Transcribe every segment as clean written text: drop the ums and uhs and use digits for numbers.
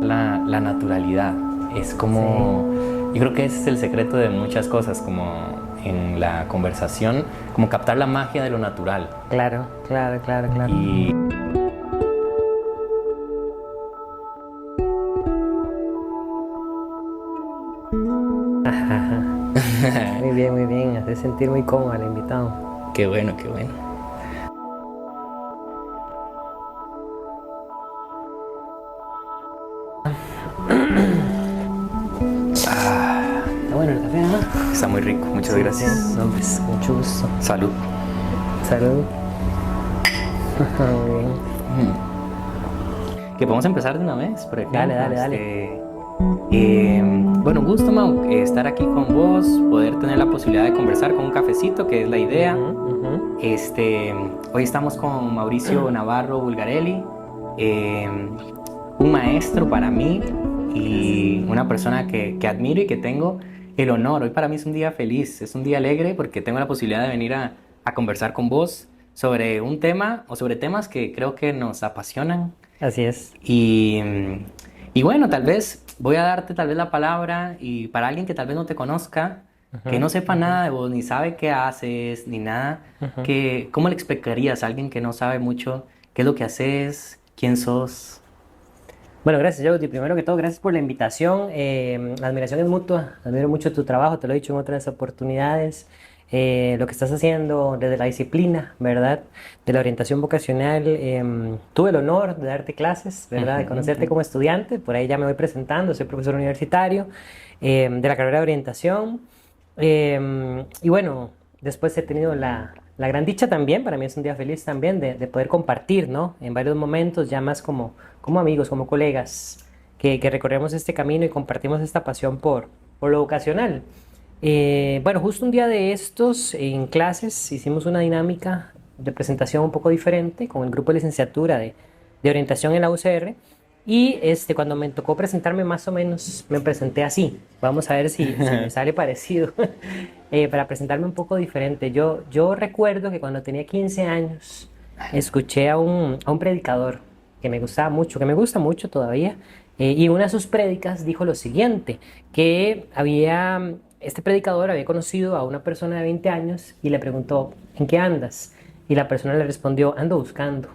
la naturalidad. Es como, yo creo que ese es el secreto de muchas cosas, como en la conversación, como captar la magia de lo natural. Claro, claro, claro, claro. Y Muy bien. Hace sentir muy cómodo al invitado. qué bueno, qué bueno. Está bueno el café, ¿no? Está muy rico, muchas gracias. Sí, no, pues, mucho gusto. Salud. Salud. Muy bien. Que podemos empezar de una vez, por ejemplo. Dale. Bueno, un gusto, Mau, estar aquí con vos, poder tener la posibilidad de conversar con un cafecito, que es la idea. Hoy estamos con Mauricio Navarro Bulgarelli, un maestro para mí y una persona que admiro y que tengo el honor. Hoy para mí es un día feliz, es un día alegre porque tengo la posibilidad de venir a conversar con vos sobre un tema o sobre temas que creo que nos apasionan. Así es. Y bueno, tal vez voy a darte tal vez la palabra y para alguien que tal vez no te conozca, que no sepa nada de vos, ni sabe qué haces, ni nada, ¿cómo le explicarías a alguien que no sabe mucho qué es lo que haces, quién sos? Bueno, gracias, Jody. Primero que todo, gracias por la invitación. La admiración es mutua. Admiro mucho tu trabajo, te lo he dicho en otras oportunidades. Lo que estás haciendo desde la disciplina, ¿verdad? De la orientación vocacional. Tuve el honor de darte clases, ¿verdad? De conocerte como estudiante. Por ahí ya me voy presentando. Soy profesor universitario de la carrera de orientación. Y bueno, después he tenido la gran dicha también, para mí es un día feliz también, de poder compartir, ¿no? En varios momentos, ya más como amigos, como colegas, que recorremos este camino y compartimos esta pasión por lo vocacional. Bueno, justo un día de estos, en clases, hicimos una dinámica de presentación un poco diferente con el grupo de licenciatura de orientación en la UCR. Y cuando me tocó presentarme más o menos, me presenté así. Vamos a ver si me sale parecido. Para presentarme un poco diferente. Yo recuerdo que cuando tenía 15 años, escuché a un predicador que me gustaba mucho, que me gusta mucho todavía. Y en una de sus prédicas dijo lo siguiente, que este predicador había conocido a una persona de 20 años y le preguntó, ¿en qué andas? Y la persona le respondió, ando buscando.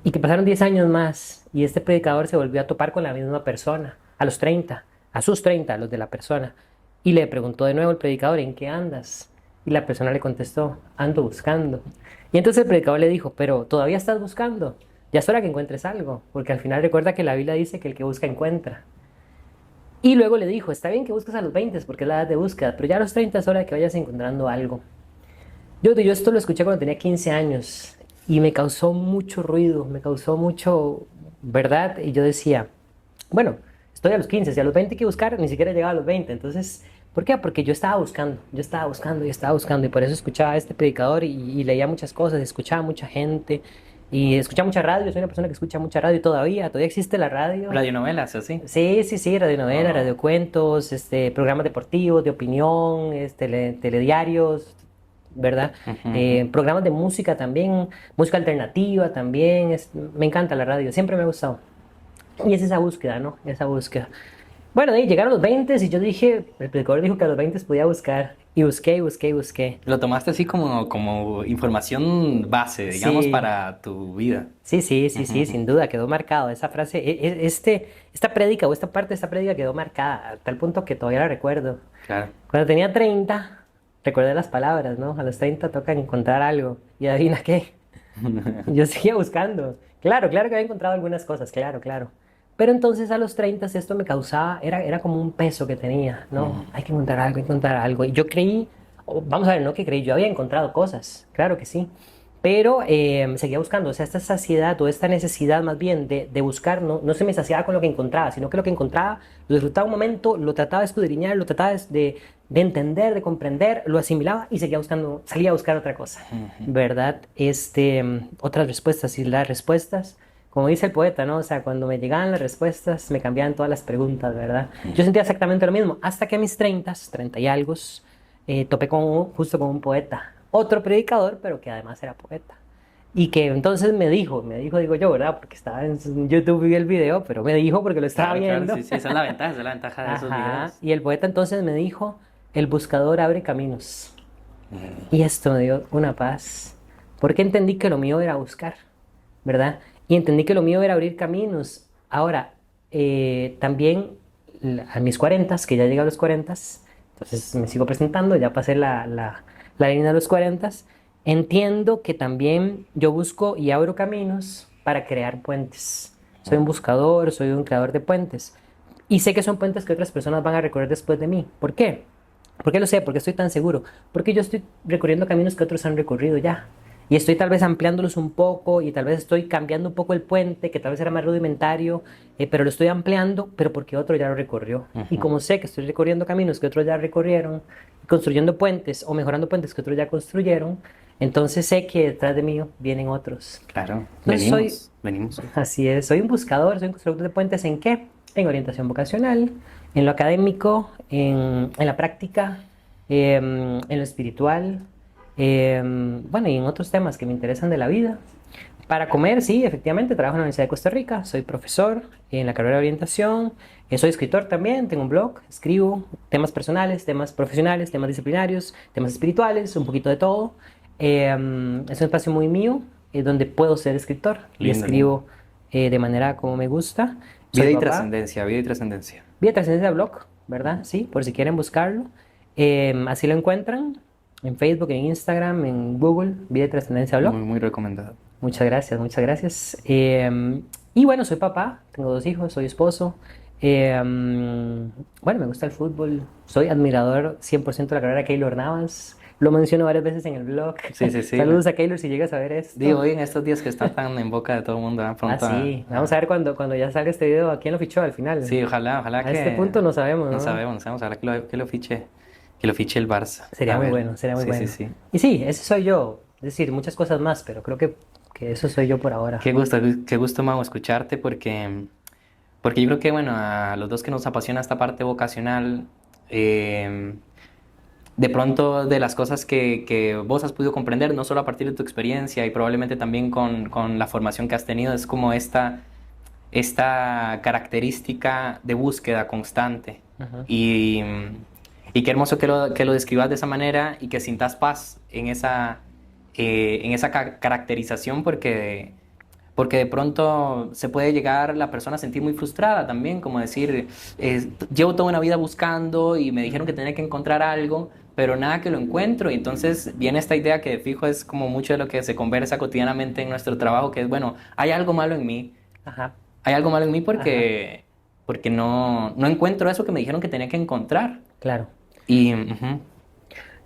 Y que pasaron 10 años más y este predicador se volvió a topar con la misma persona, a los 30, a sus 30, a los de la persona. Y le preguntó de nuevo el predicador, ¿en qué andas? Y la persona le contestó, ando buscando. Y entonces el predicador le dijo, pero todavía estás buscando, ya es hora que encuentres algo, porque al final recuerda que la Biblia dice que el que busca encuentra. Y luego le dijo, está bien que busques a los 20 porque es la edad de búsqueda, pero ya a los 30 es hora de que vayas encontrando algo. Yo esto lo escuché cuando tenía 15 años y me causó mucho ruido, me causó mucho, ¿verdad? Y yo decía, bueno, estoy a los 15, si a los 20 hay que buscar, ni siquiera he llegado a los 20. Entonces, ¿por qué? Porque yo estaba buscando y por eso escuchaba a este predicador y leía muchas cosas, escuchaba mucha gente y escuchaba mucha radio. Soy una persona que escucha mucha radio todavía existe la radio. Radionovelas, ¿así? Sí, radionovelas, radiocuentos, programas deportivos, de opinión, telediarios, ¿verdad? Programas de música también, música alternativa también, me encanta la radio, siempre me ha gustado. Y es esa búsqueda, ¿no? Esa búsqueda. Bueno, de ahí llegaron los 20 y yo dije, el predicador dijo que a los 20 podía buscar, y busqué. Lo tomaste así como información base, digamos, Sí, para tu vida. sí, sin duda, quedó marcado esa frase, esta prédica o esta parte de esta prédica quedó marcada, a tal punto que todavía la recuerdo. Claro. Cuando tenía 30, recordé las palabras, ¿no? A los 30 toca encontrar algo. ¿Y adivina qué? Yo seguía buscando. Claro que había encontrado algunas cosas, claro. Pero entonces a los 30 esto me causaba, era como un peso que tenía, ¿no? Hay que encontrar algo. Y yo creí, vamos a ver, no que creí, yo había encontrado cosas, claro que sí. Pero seguía buscando, o sea, esta saciedad o esta necesidad más bien de buscar, no se me saciaba con lo que encontraba, sino que lo que encontraba lo disfrutaba un momento, lo trataba de escudriñar, lo trataba de entender, de comprender, lo asimilaba y seguía buscando, salía a buscar otra cosa, ¿verdad? Otras respuestas y las respuestas, como dice el poeta, ¿no? O sea, cuando me llegaban las respuestas me cambiaban todas las preguntas, ¿verdad? Yo sentía exactamente lo mismo, hasta que a mis 30 y algo, topé justo con un poeta, otro predicador, pero que además era poeta. Y que entonces digo yo, ¿verdad? Porque estaba en YouTube y vi el video, pero me dijo porque lo estaba Claro, claro, viendo. sí, sí, esa es la ventaja de esos Ajá. videos. Y el poeta entonces me dijo, el buscador abre caminos. Mm, Y esto me dio una paz, porque entendí que lo mío era buscar, ¿verdad? Y entendí que lo mío era abrir caminos. Ahora, también a mis 40, que ya llegué a los 40, entonces me sigo presentando, ya pasé la línea de los 40, entiendo que también yo busco y abro caminos para crear puentes. Soy un buscador, soy un creador de puentes. Y sé que son puentes que otras personas van a recorrer después de mí. ¿Por qué? ¿Por qué lo sé? Porque estoy tan seguro. Porque yo estoy recorriendo caminos que otros han recorrido ya. Y estoy tal vez ampliándolos un poco y tal vez estoy cambiando un poco el puente, que tal vez era más rudimentario, pero lo estoy ampliando, pero porque otro ya lo recorrió. Y ujú. como sé que estoy recorriendo caminos que otros ya recorrieron, construyendo puentes o mejorando puentes que otros ya construyeron, entonces sé que detrás de mí vienen otros. Claro, Entonces soy, venimos. así es, soy un buscador, soy un constructor de puentes. ¿En qué? En orientación vocacional, en lo académico, en la práctica, en lo espiritual, bueno, y en otros temas que me interesan de la vida. Para comer, sí, efectivamente, trabajo en la Universidad de Costa Rica, soy profesor en la carrera de orientación, soy escritor también, tengo un blog, escribo temas personales, temas profesionales, temas disciplinarios, temas espirituales, un poquito de todo. Es un espacio muy mío, donde puedo ser escritor y Lindo, lindo. escribo de manera como me gusta. Soy Vida y papá, trascendencia, vida y trascendencia. Vía Trascendencia Blog, ¿verdad? Ujú. Sí, por si quieren buscarlo. Así lo encuentran en Facebook, en Instagram, en Google, Vida Trascendencia Blog. Muy, muy recomendado. Muchas gracias, muchas gracias. Y bueno, soy papá, tengo 2 hijos, soy esposo. Bueno, me gusta el fútbol, soy admirador 100% de la carrera de Keylor Navas. Lo menciono varias veces en el blog. Sí, sí, sí. Saludos a Keylor si llegas a ver Digo, esto. hoy en estos días que está tan en boca de todo el mundo, Ah, pronto sí, vamos a ver cuando ya salga este video a quién lo fichó al final. sí, ojalá A este que... punto no sabemos, No ¿no? sabemos, no sabemos, ojalá que lo fiche el Barça. Sería A muy ver, bueno, sería muy sí, sí, bueno. sí. Y sí, ese soy yo. Es decir, muchas cosas más, pero creo que eso soy yo por ahora. Qué gusto, Mau, escucharte porque yo creo que, bueno, a los dos que nos apasiona esta parte vocacional, eh, de pronto de las cosas que vos has podido comprender, no solo a partir de tu experiencia y probablemente también con la formación que has tenido, es como esta característica de búsqueda constante. Ujú. Y, y qué hermoso que lo describas de esa manera y que sintas paz en esa caracterización porque de pronto se puede llegar la persona a sentir muy frustrada también, como decir, llevo toda una vida buscando y me dijeron que tenía que encontrar algo, pero nada que lo encuentro. Y entonces viene esta idea que de fijo es como mucho de lo que se conversa cotidianamente en nuestro trabajo, que es, bueno, hay algo malo en mí, Ajá, hay algo malo en mí ajá, porque no encuentro eso que me dijeron que tenía que encontrar. claro. Y ujú,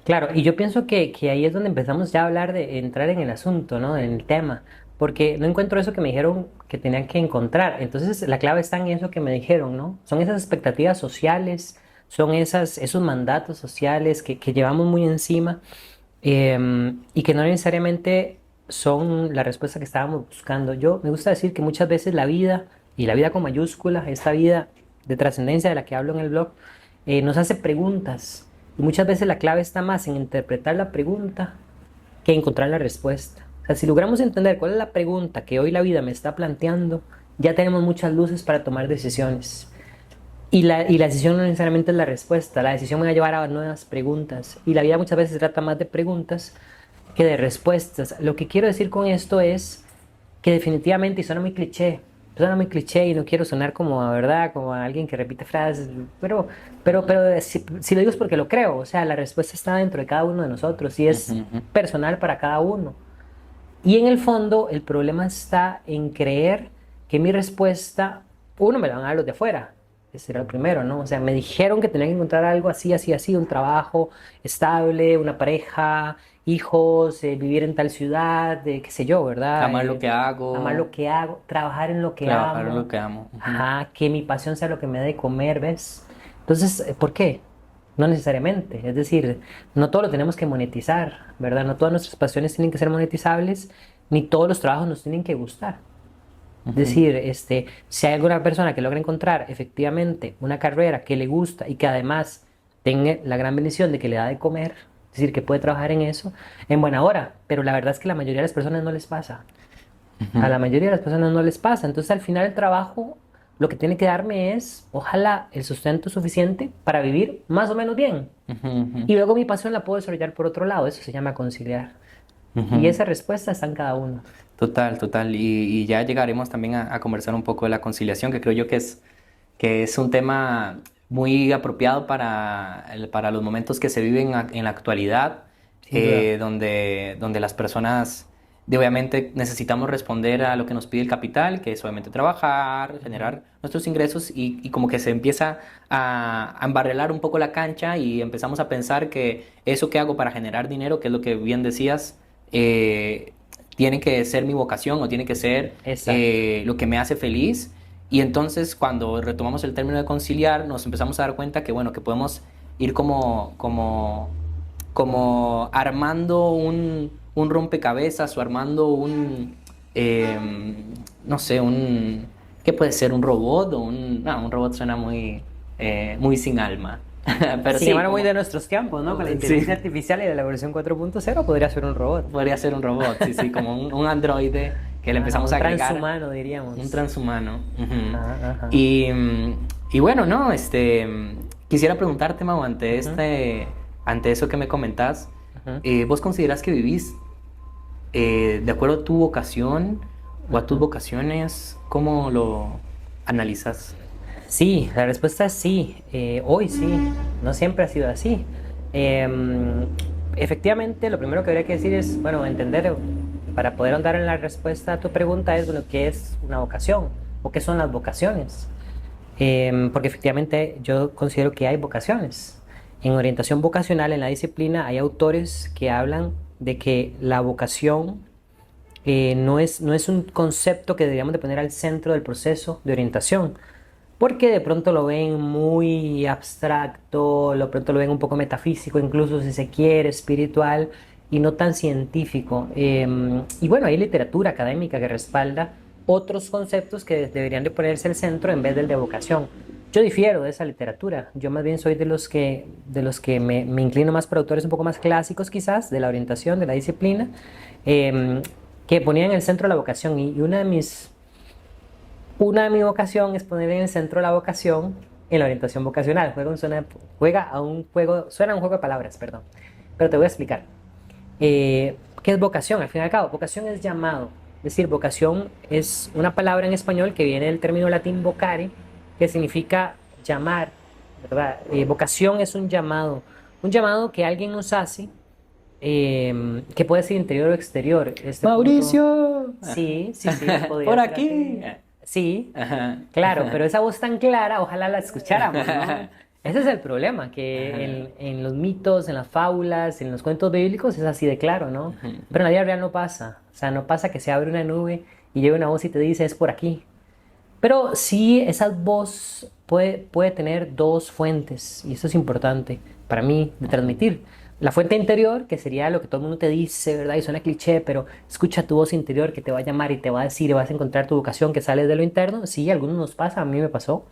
Claro, y yo pienso que ahí es donde empezamos ya a hablar de entrar en el asunto, ¿no? En el tema, porque no encuentro eso que me dijeron que tenían que encontrar. Entonces, la clave está en eso que me dijeron, ¿no? Son esas expectativas sociales, son esos mandatos sociales que llevamos muy encima, y que no necesariamente son la respuesta que estábamos buscando. Yo me gusta decir que muchas veces la vida, y la vida con mayúscula, esta vida de trascendencia de la que hablo en el blog, nos hace preguntas. Y muchas veces la clave está más en interpretar la pregunta que encontrar la respuesta. O sea, si logramos entender cuál es la pregunta que hoy la vida me está planteando, ya tenemos muchas luces para tomar decisiones. Y la decisión no necesariamente es la respuesta, la decisión me va a llevar a nuevas preguntas. Y la vida muchas veces trata más de preguntas que de respuestas. Lo que quiero decir con esto es que definitivamente, y suena muy cliché y no quiero sonar como a verdad, como a alguien que repite frases, pero si lo digo es porque lo creo. O sea, la respuesta está dentro de cada uno de nosotros y ujú, es ujú. personal para cada uno. Y en el fondo, el problema está en creer que mi respuesta, uno, me la van a dar los de afuera. Ese era el primero, ¿no? O sea, me dijeron que tenía que encontrar algo así, así, así, un trabajo estable, una pareja, hijos, vivir en tal ciudad, qué sé yo, ¿verdad? Amar lo que Amar lo hago, que hago, trabajar en lo que trabajar en lo amo, que amo. Ujú, ajá, que mi pasión sea lo que me dé de comer, ¿ves? Entonces, ¿por qué? No necesariamente, es decir, no todo lo tenemos que monetizar, ¿verdad? No todas nuestras pasiones tienen que ser monetizables, ni todos los trabajos nos tienen que gustar. Es ujú. decir, si hay alguna persona que logra encontrar efectivamente una carrera que le gusta y que además tenga la gran bendición de que le da de comer, Es decir, que puede trabajar en eso en buena hora, pero la verdad es que la mayoría de las personas no les pasa. A la mayoría de las personas no les pasa. Entonces, al final el trabajo lo que tiene que darme es, ojalá, el sustento suficiente para vivir más o menos bien. Ujú, ujú, Y luego mi pasión la puedo desarrollar por otro lado. Eso se llama conciliar. Y ujú. esa respuesta está en cada uno. Total, total. Y ya llegaremos también a conversar un poco de la conciliación, que creo yo que es un tema muy apropiado para los momentos que se viven en la actualidad, Sin duda. donde las personas, obviamente, necesitamos responder a lo que nos pide el capital, que es obviamente trabajar, Ujú. generar nuestros ingresos y como que se empieza a embarrelar un poco la cancha y empezamos a pensar que eso que hago para generar dinero, que es lo que bien decías, tiene que ser mi vocación o tiene que ser Exacto. lo que me hace feliz. Y entonces cuando retomamos el término de conciliar, nos empezamos a dar cuenta que, bueno, que podemos ir como armando un rompecabezas o armando no sé, ¿qué puede ser? ¿Un robot? No, un robot suena muy sin alma. Pero Sin sí, embargo, muy de nuestros tiempos, ¿no? Con la sí, inteligencia artificial y de la versión 4.0 podría ser un robot. podría ser un robot, sí, sí, como un androide que le Ajá, empezamos un a agregar. transhumano, Un diríamos. transhumano. Ujú. Ajá, ajá. Y bueno, no, quisiera preguntarte, Mau, Ujú, ante eso que me comentás, ujú, ¿vos considerás que vivís de acuerdo a tu vocación o a tus ujú. vocaciones? ¿Cómo lo analizas? Sí, la respuesta es sí. Hoy sí, no siempre ha sido así. Em, Efectivamente, lo primero que habría que decir es, bueno, entender, para poder ahondar en la respuesta a tu pregunta es, bueno, ¿qué es una vocación? ¿O qué son las vocaciones? Porque efectivamente yo considero que hay vocaciones. En orientación vocacional, en la disciplina, hay autores que hablan de que la vocación no es un concepto que deberíamos de poner al centro del proceso de orientación, porque de pronto lo ven muy abstracto, de pronto lo ven un poco metafísico, incluso si se quiere, espiritual y no tan científico. Y bueno, hay literatura académica que respalda otros conceptos que deberían de ponerse al centro en vez del de vocación. Yo difiero de esa literatura. Yo más bien soy de los que me inclino más por autores un poco más clásicos quizás, de la orientación, de la disciplina, em, que ponían en el centro la vocación. Y una de mi vocación es poner en el centro la vocación en la orientación vocacional. Suena a un juego de palabras, perdón. Pero te voy a explicar. ¿Qué es vocación? Al fin y al cabo, vocación es llamado. Es decir, vocación es una palabra en español que viene del término latín vocare, que significa llamar, ¿verdad? Vocación es un llamado que alguien nos hace, que puede ser interior o exterior. Este punto, Mauricio, sí, sí, sí, podría por ser aquí. así. Sí, Ajá. claro, pero esa voz tan clara, ojalá la escucháramos, ¿no? Ese es el problema, que Ajá. en los mitos, en las fábulas, en los cuentos bíblicos es así de claro, ¿no? Ujú. Pero en la vida real no pasa. O sea, no pasa que se abre una nube y llega una voz y te dice es por aquí. Pero sí, esa voz puede tener dos fuentes, y eso es importante para mí de Ujú. transmitir. La fuente interior, que sería lo que todo el mundo te dice, ¿verdad? Y suena cliché, pero escucha tu voz interior que te va a llamar y te va a decir, y vas a encontrar tu vocación que sale de lo interno. Sí, a algunos nos pasa, a mí me pasó,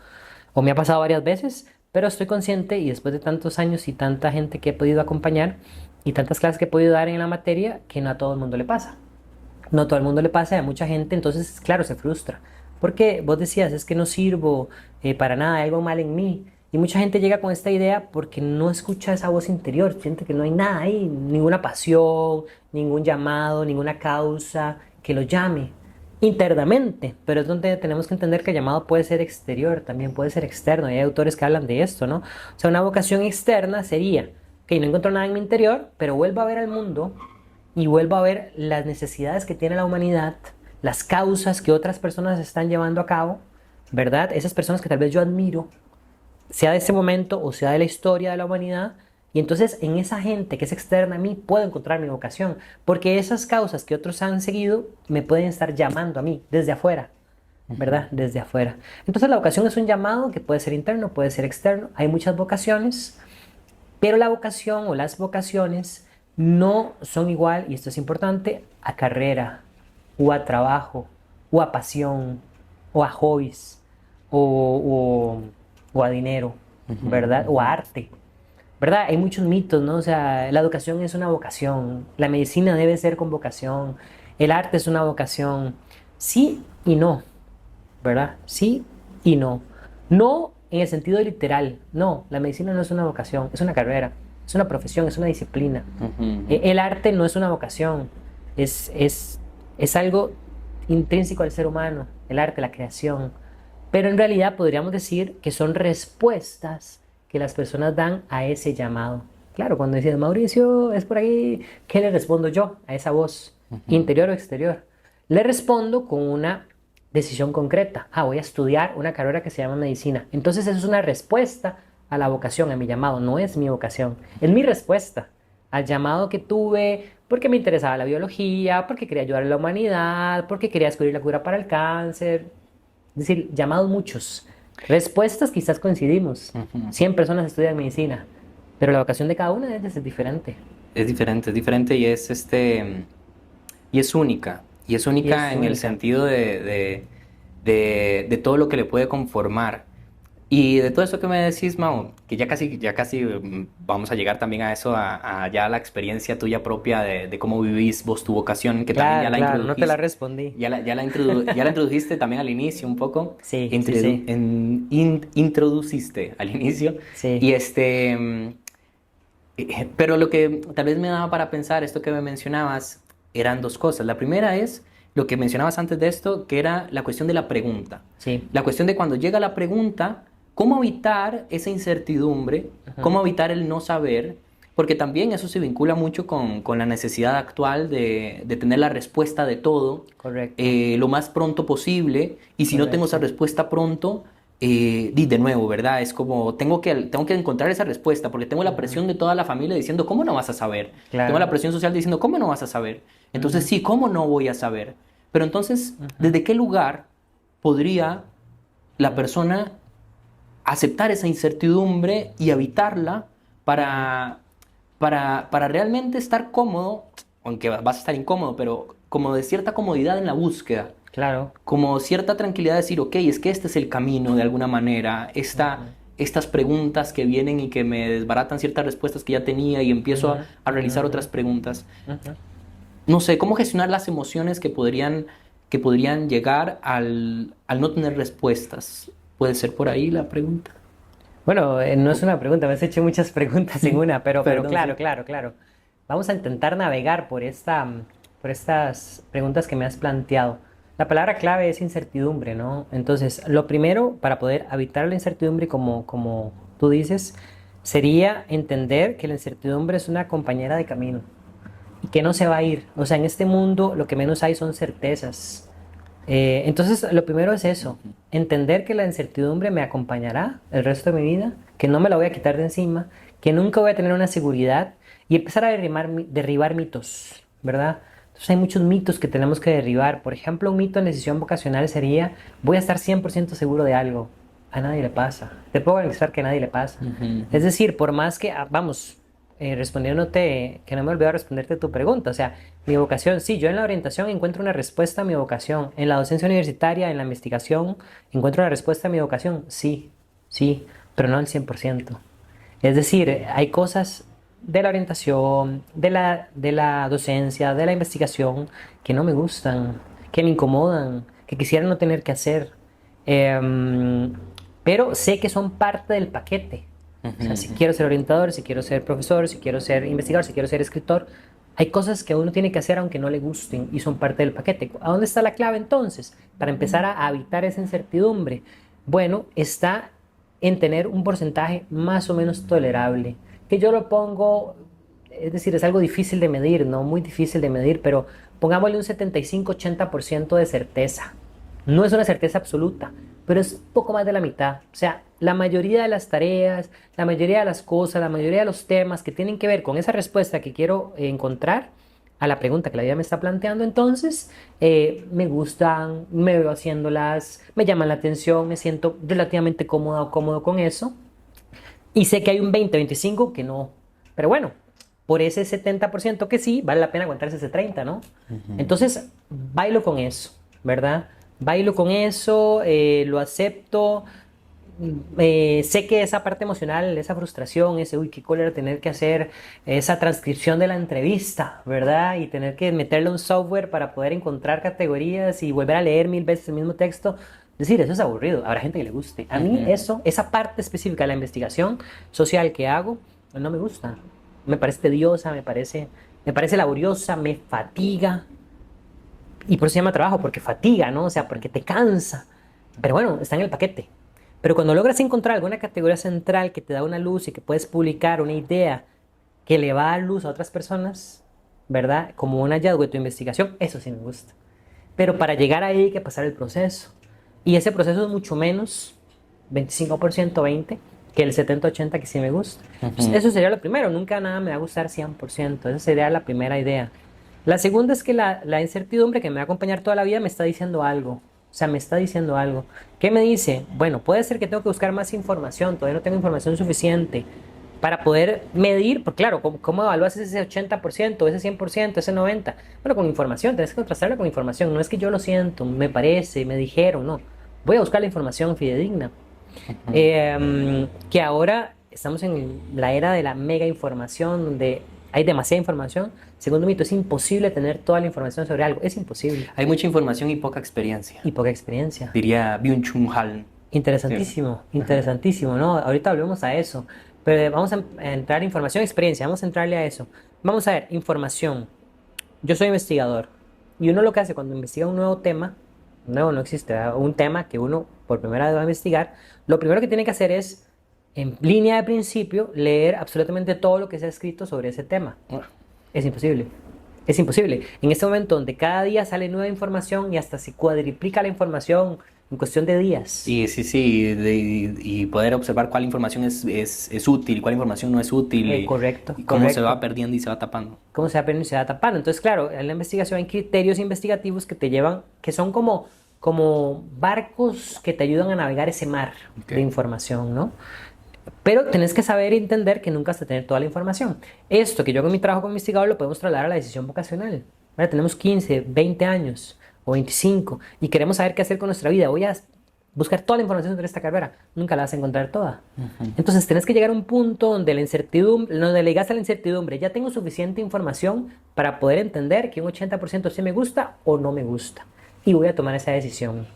o me ha pasado varias veces, pero estoy consciente y después de tantos años y tanta gente que he podido acompañar y tantas clases que he podido dar en la materia, que no a todo el mundo le pasa. No todo el mundo le pasa, a mucha gente, entonces, claro, se frustra. Porque vos decías, es que no sirvo para nada, hay algo mal en mí. Y mucha gente llega con esta idea porque no escucha esa voz interior, siente que no hay nada ahí, ninguna pasión, ningún llamado, ninguna causa que lo llame internamente. Pero es donde tenemos que entender que el llamado puede ser exterior, también puede ser externo. Y hay autores que hablan de esto, ¿no? O sea, una vocación externa sería que no encuentro nada en mi interior, pero vuelvo a ver al mundo y vuelvo a ver las necesidades que tiene la humanidad, las causas que otras personas están llevando a cabo, ¿verdad? Esas personas que tal vez yo admiro, sea de ese momento o sea de la historia de la humanidad, y entonces en esa gente que es externa a mí puedo encontrar mi vocación, porque esas causas que otros han seguido me pueden estar llamando a mí desde afuera, Ujú. ¿verdad? Desde afuera. Entonces la vocación es un llamado que puede ser interno, puede ser externo, hay muchas vocaciones, pero la vocación o las vocaciones no son igual, y esto es importante, a carrera, o a trabajo, o a pasión, o a hobbies, o, o a dinero, Ujú. ¿verdad? O Ujú. a arte. ¿verdad? Hay muchos mitos, ¿no? O sea, la educación es una vocación, la medicina debe ser con vocación, el arte es una vocación. Sí y no, ¿verdad? Sí y no. No en el sentido literal, no, la medicina no es una vocación, es una carrera, es una profesión, es una disciplina. Ujú, ujú. El arte no es una vocación, es algo intrínseco al ser humano, el arte, la creación. Pero en realidad podríamos decir que son respuestas que las personas dan a ese llamado. Claro, cuando dices, Mauricio, es por ahí, ¿qué le respondo yo a esa voz, Ujú. interior o exterior? Le respondo con una decisión concreta. Ah, voy a estudiar una carrera que se llama medicina. Entonces eso es una respuesta a la vocación, a mi llamado. No es mi vocación, es mi respuesta al llamado que tuve porque me interesaba la biología, porque quería ayudar a la humanidad, porque quería descubrir la cura para el cáncer. Es decir, llamados muchos. Respuestas quizás coincidimos. Ujú. 100 personas estudian medicina, pero la vocación de cada una de ellas es diferente. Es diferente y es única. Y es Y única es en el única. sentido de todo lo que le puede conformar. Y de todo eso que me decís, Mau, que ya casi vamos a llegar también a eso, a ya la experiencia tuya propia de cómo vivís vos tu vocación, que también ya Claro, la claro, no te la introdujiste, respondí. ya la introdujiste también al inicio un poco, Sí, sí, sí, introduciste al inicio, y sí. pero lo que tal vez me daba para pensar, esto que me mencionabas, eran dos cosas. La primera es lo que mencionabas antes de esto, que era la cuestión de la pregunta. Sí. La cuestión de cuando llega la pregunta, cómo evitar esa incertidumbre, Ujú. cómo evitar el no saber, porque también eso se vincula mucho con la necesidad actual de tener la respuesta de todo Correcto, lo más pronto posible, y si no tengo esa correcto. respuesta pronto, di de nuevo, ¿verdad? Es como, tengo que encontrar esa respuesta, porque tengo la Ujú. presión de toda la familia diciendo, ¿cómo no vas a saber? Tengo la Claro. presión social diciendo, ¿cómo no vas a saber? Entonces, Ujú, sí, ¿cómo no voy a saber? Pero entonces, ujú, ¿desde qué lugar podría la ujú, persona aceptar esa incertidumbre y evitarla ujú. para, para realmente estar cómodo, aunque vas a estar incómodo, pero como de cierta comodidad en la búsqueda? Claro. Como cierta tranquilidad de decir, ok, es que este es el camino de alguna manera, Ujú, estas preguntas que vienen y que me desbaratan ciertas respuestas que ya tenía y empiezo ujú, a ujú, realizar ujú, otras preguntas. ujú. No sé, cómo gestionar las emociones que podrían llegar al no tener respuestas. ¿Puede ser por ahí la pregunta? Bueno, no es una pregunta, me has hecho muchas preguntas en una, pero Perdón, claro, sí. claro, claro. Vamos a intentar navegar por estas preguntas que me has planteado. La palabra clave es incertidumbre, ¿no? Entonces, lo primero para poder evitar la incertidumbre, como tú dices, sería entender que la incertidumbre es una compañera de camino y que no se va a ir. O sea, en este mundo lo que menos hay son certezas. Entonces, lo primero es eso, Ujú, entender que la incertidumbre me acompañará el resto de mi vida, que no me la voy a quitar de encima, que nunca voy a tener una seguridad y empezar a derribar mitos, ¿verdad? Entonces hay muchos mitos que tenemos que derribar. Por ejemplo, un mito en decisión vocacional sería, voy a estar 100% seguro de algo. A nadie le pasa. Te puedo garantizar que a nadie le pasa. ujú, Es ujú. decir, por más que, vamos, respondiéndote, que no me olvidé responderte tu pregunta, o sea, mi vocación, sí, yo en la orientación encuentro una respuesta a mi vocación. En la docencia universitaria, en la investigación, encuentro una respuesta a mi vocación. Sí, sí, pero no al 100%. Es decir, hay cosas de la orientación, de la docencia, de la investigación, que no me gustan, que me incomodan, que quisiera no tener que hacer. Em, pero sé que son parte del paquete. O Ujú, sea, si ujú. quiero ser orientador, si quiero ser profesor, si quiero ser investigador, si quiero ser escritor, hay cosas que uno tiene que hacer aunque no le gusten y son parte del paquete. ¿A dónde está la clave entonces? Para empezar a evitar esa incertidumbre. Bueno, está en tener un porcentaje más o menos tolerable. Que yo lo pongo, es decir, es algo difícil de medir, ¿no? Muy difícil de medir, pero pongámosle un 75-80% de certeza. No es una certeza absoluta, pero es poco más de la mitad. O sea, la mayoría de las tareas, la mayoría de las cosas, la mayoría de los temas que tienen que ver con esa respuesta que quiero encontrar a la pregunta que la vida me está planteando, entonces me gustan, me veo haciéndolas, me llaman la atención, me siento relativamente cómoda o cómodo con eso. Y sé que hay un 20-25 que no. Pero bueno, por ese 70% que sí, vale la pena aguantarse ese 30, ¿no? Entonces, bailo con eso, ¿verdad? Bailo con eso, lo acepto. sé que esa parte emocional, esa frustración, ese, uy, qué cólera tener que hacer esa transcripción de la entrevista, ¿verdad? Y tener que meterle un software para poder encontrar categorías y volver a leer 1000 veces el mismo texto. Es decir, eso es aburrido, habrá gente que le guste. A mí eso, esa parte específica de la investigación social que hago, no me gusta. Me parece tediosa, me parece laboriosa, me fatiga. Y por eso se llama trabajo, porque fatiga, ¿no? O sea, porque te cansa. Pero bueno, está en el paquete. Pero cuando logras encontrar alguna categoría central que te da una luz y que puedes publicar una idea que le va a dar luz a otras personas, ¿verdad? Como un hallazgo de tu investigación, eso sí me gusta. Pero para llegar ahí hay que pasar el proceso. Y ese proceso es mucho menos, 25%, 20%, que el 70-80% que sí me gusta. Entonces, eso sería lo primero. Nunca nada me va a gustar 100%. Esa sería la primera idea. La segunda es que la incertidumbre que me va a acompañar toda la vida me está diciendo algo. O sea, me está diciendo algo. ¿Qué me dice? Bueno, puede ser que tengo que buscar más información. Todavía no tengo información suficiente para poder medir. Porque claro, ¿cómo evalúas ese 80%, ese 100%, ese 90%? Bueno, con información. Tienes que contrastarla con información. No es que yo lo siento, me parece, me dijeron. No. Voy a buscar la información fidedigna. Que ahora estamos en la era de la mega información, donde hay demasiada información. Segundo mito, es imposible tener toda la información sobre algo. Es imposible. Hay mucha información y poca experiencia. Y poca experiencia. Diría Byung-Chul Han. Interesantísimo, interesantísimo, ¿no? Ahorita volvemos a eso. Pero vamos a entrar en información y experiencia. Vamos a entrarle a eso. Vamos a ver, información. Yo soy investigador. Y uno lo que hace cuando investiga un nuevo tema, nuevo no existe, ¿verdad? Un tema que uno por primera vez va a investigar, lo primero que tiene que hacer es, en línea de principio, leer absolutamente todo lo que se ha escrito sobre ese tema. Es imposible. Es imposible. En este momento donde cada día sale nueva información y hasta se cuadriplica la información en cuestión de días. Y sí, y poder observar cuál información es útil, cuál información no es útil, Correcto. y cómo se correcto. va perdiendo y se va tapando. Cómo se va perdiendo y se va tapando. Entonces, claro, en la investigación hay criterios investigativos que te llevan, que son como barcos que te ayudan a navegar ese mar de información, ¿no? Pero tenés que saber y entender que nunca vas a tener toda la información. Esto que yo con mi trabajo como investigador lo podemos trasladar a la decisión vocacional. ¿Vale? Tenemos 15, 20 años o 25 y queremos saber qué hacer con nuestra vida. Voy a buscar toda la información sobre esta carrera. Nunca la vas a encontrar toda. Entonces tenés que llegar a un punto donde la incertidumbre, donde le digas a la incertidumbre, ya tengo suficiente información para poder entender que un 80% sí me gusta o no me gusta. Y voy a tomar esa decisión.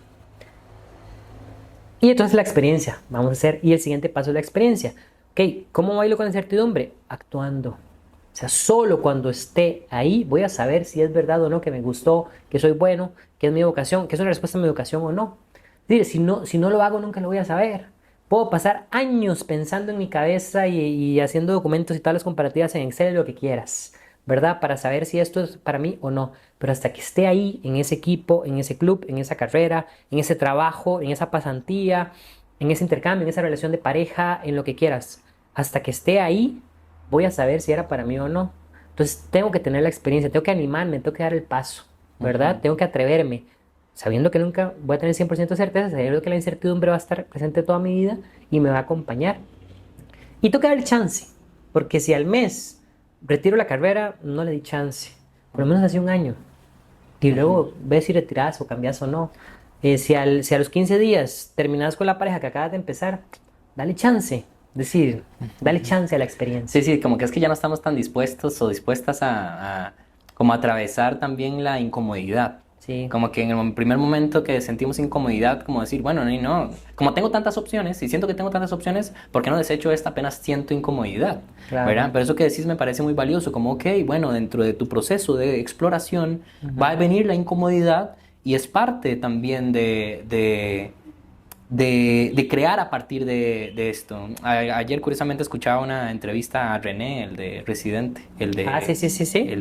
Y entonces la experiencia, vamos a hacer, y el siguiente paso es la experiencia. Ok, ¿cómo bailo con la incertidumbre? Actuando. O sea, solo cuando esté ahí voy a saber si es verdad o no que me gustó, que soy bueno, que es mi vocación, que es una respuesta a mi vocación o no. Es decir, si no lo hago nunca lo voy a saber. Puedo pasar años pensando en mi cabeza y haciendo documentos y tablas comparativas en Excel, lo que quieras, ¿verdad? Para saber si esto es para mí o no. Pero hasta que esté ahí, en ese equipo, en ese club, en esa carrera, en ese trabajo, en esa pasantía, en ese intercambio, en esa relación de pareja, en lo que quieras, hasta que esté ahí, voy a saber si era para mí o no. Entonces tengo que tener la experiencia, tengo que animarme, tengo que dar el paso, ¿verdad? Tengo que atreverme, sabiendo que nunca voy a tener 100% de certeza, sabiendo que la incertidumbre va a estar presente toda mi vida y me va a acompañar. Y tengo que dar el chance, porque si al mes retiro la carrera, no le di chance, por lo menos hace un año. Y luego ves si retiras o cambias o no. Si a los 15 días terminas con la pareja que acabas de empezar, dale chance. Es decir, dale chance a la experiencia. Sí, como que es que ya no estamos tan dispuestos o dispuestas como a atravesar también la incomodidad. Sí. Como que en el primer momento que sentimos incomodidad, como decir, bueno, no, como tengo tantas opciones y siento que tengo tantas opciones, ¿por qué no desecho esta? Apenas siento incomodidad, Claro. ¿verdad? Pero eso que decís me parece muy valioso, como, ok, bueno, dentro de tu proceso de exploración va a venir la incomodidad y es parte también de crear a partir de esto. Ayer curiosamente escuchaba una entrevista a René, el de Residente, Sí. el de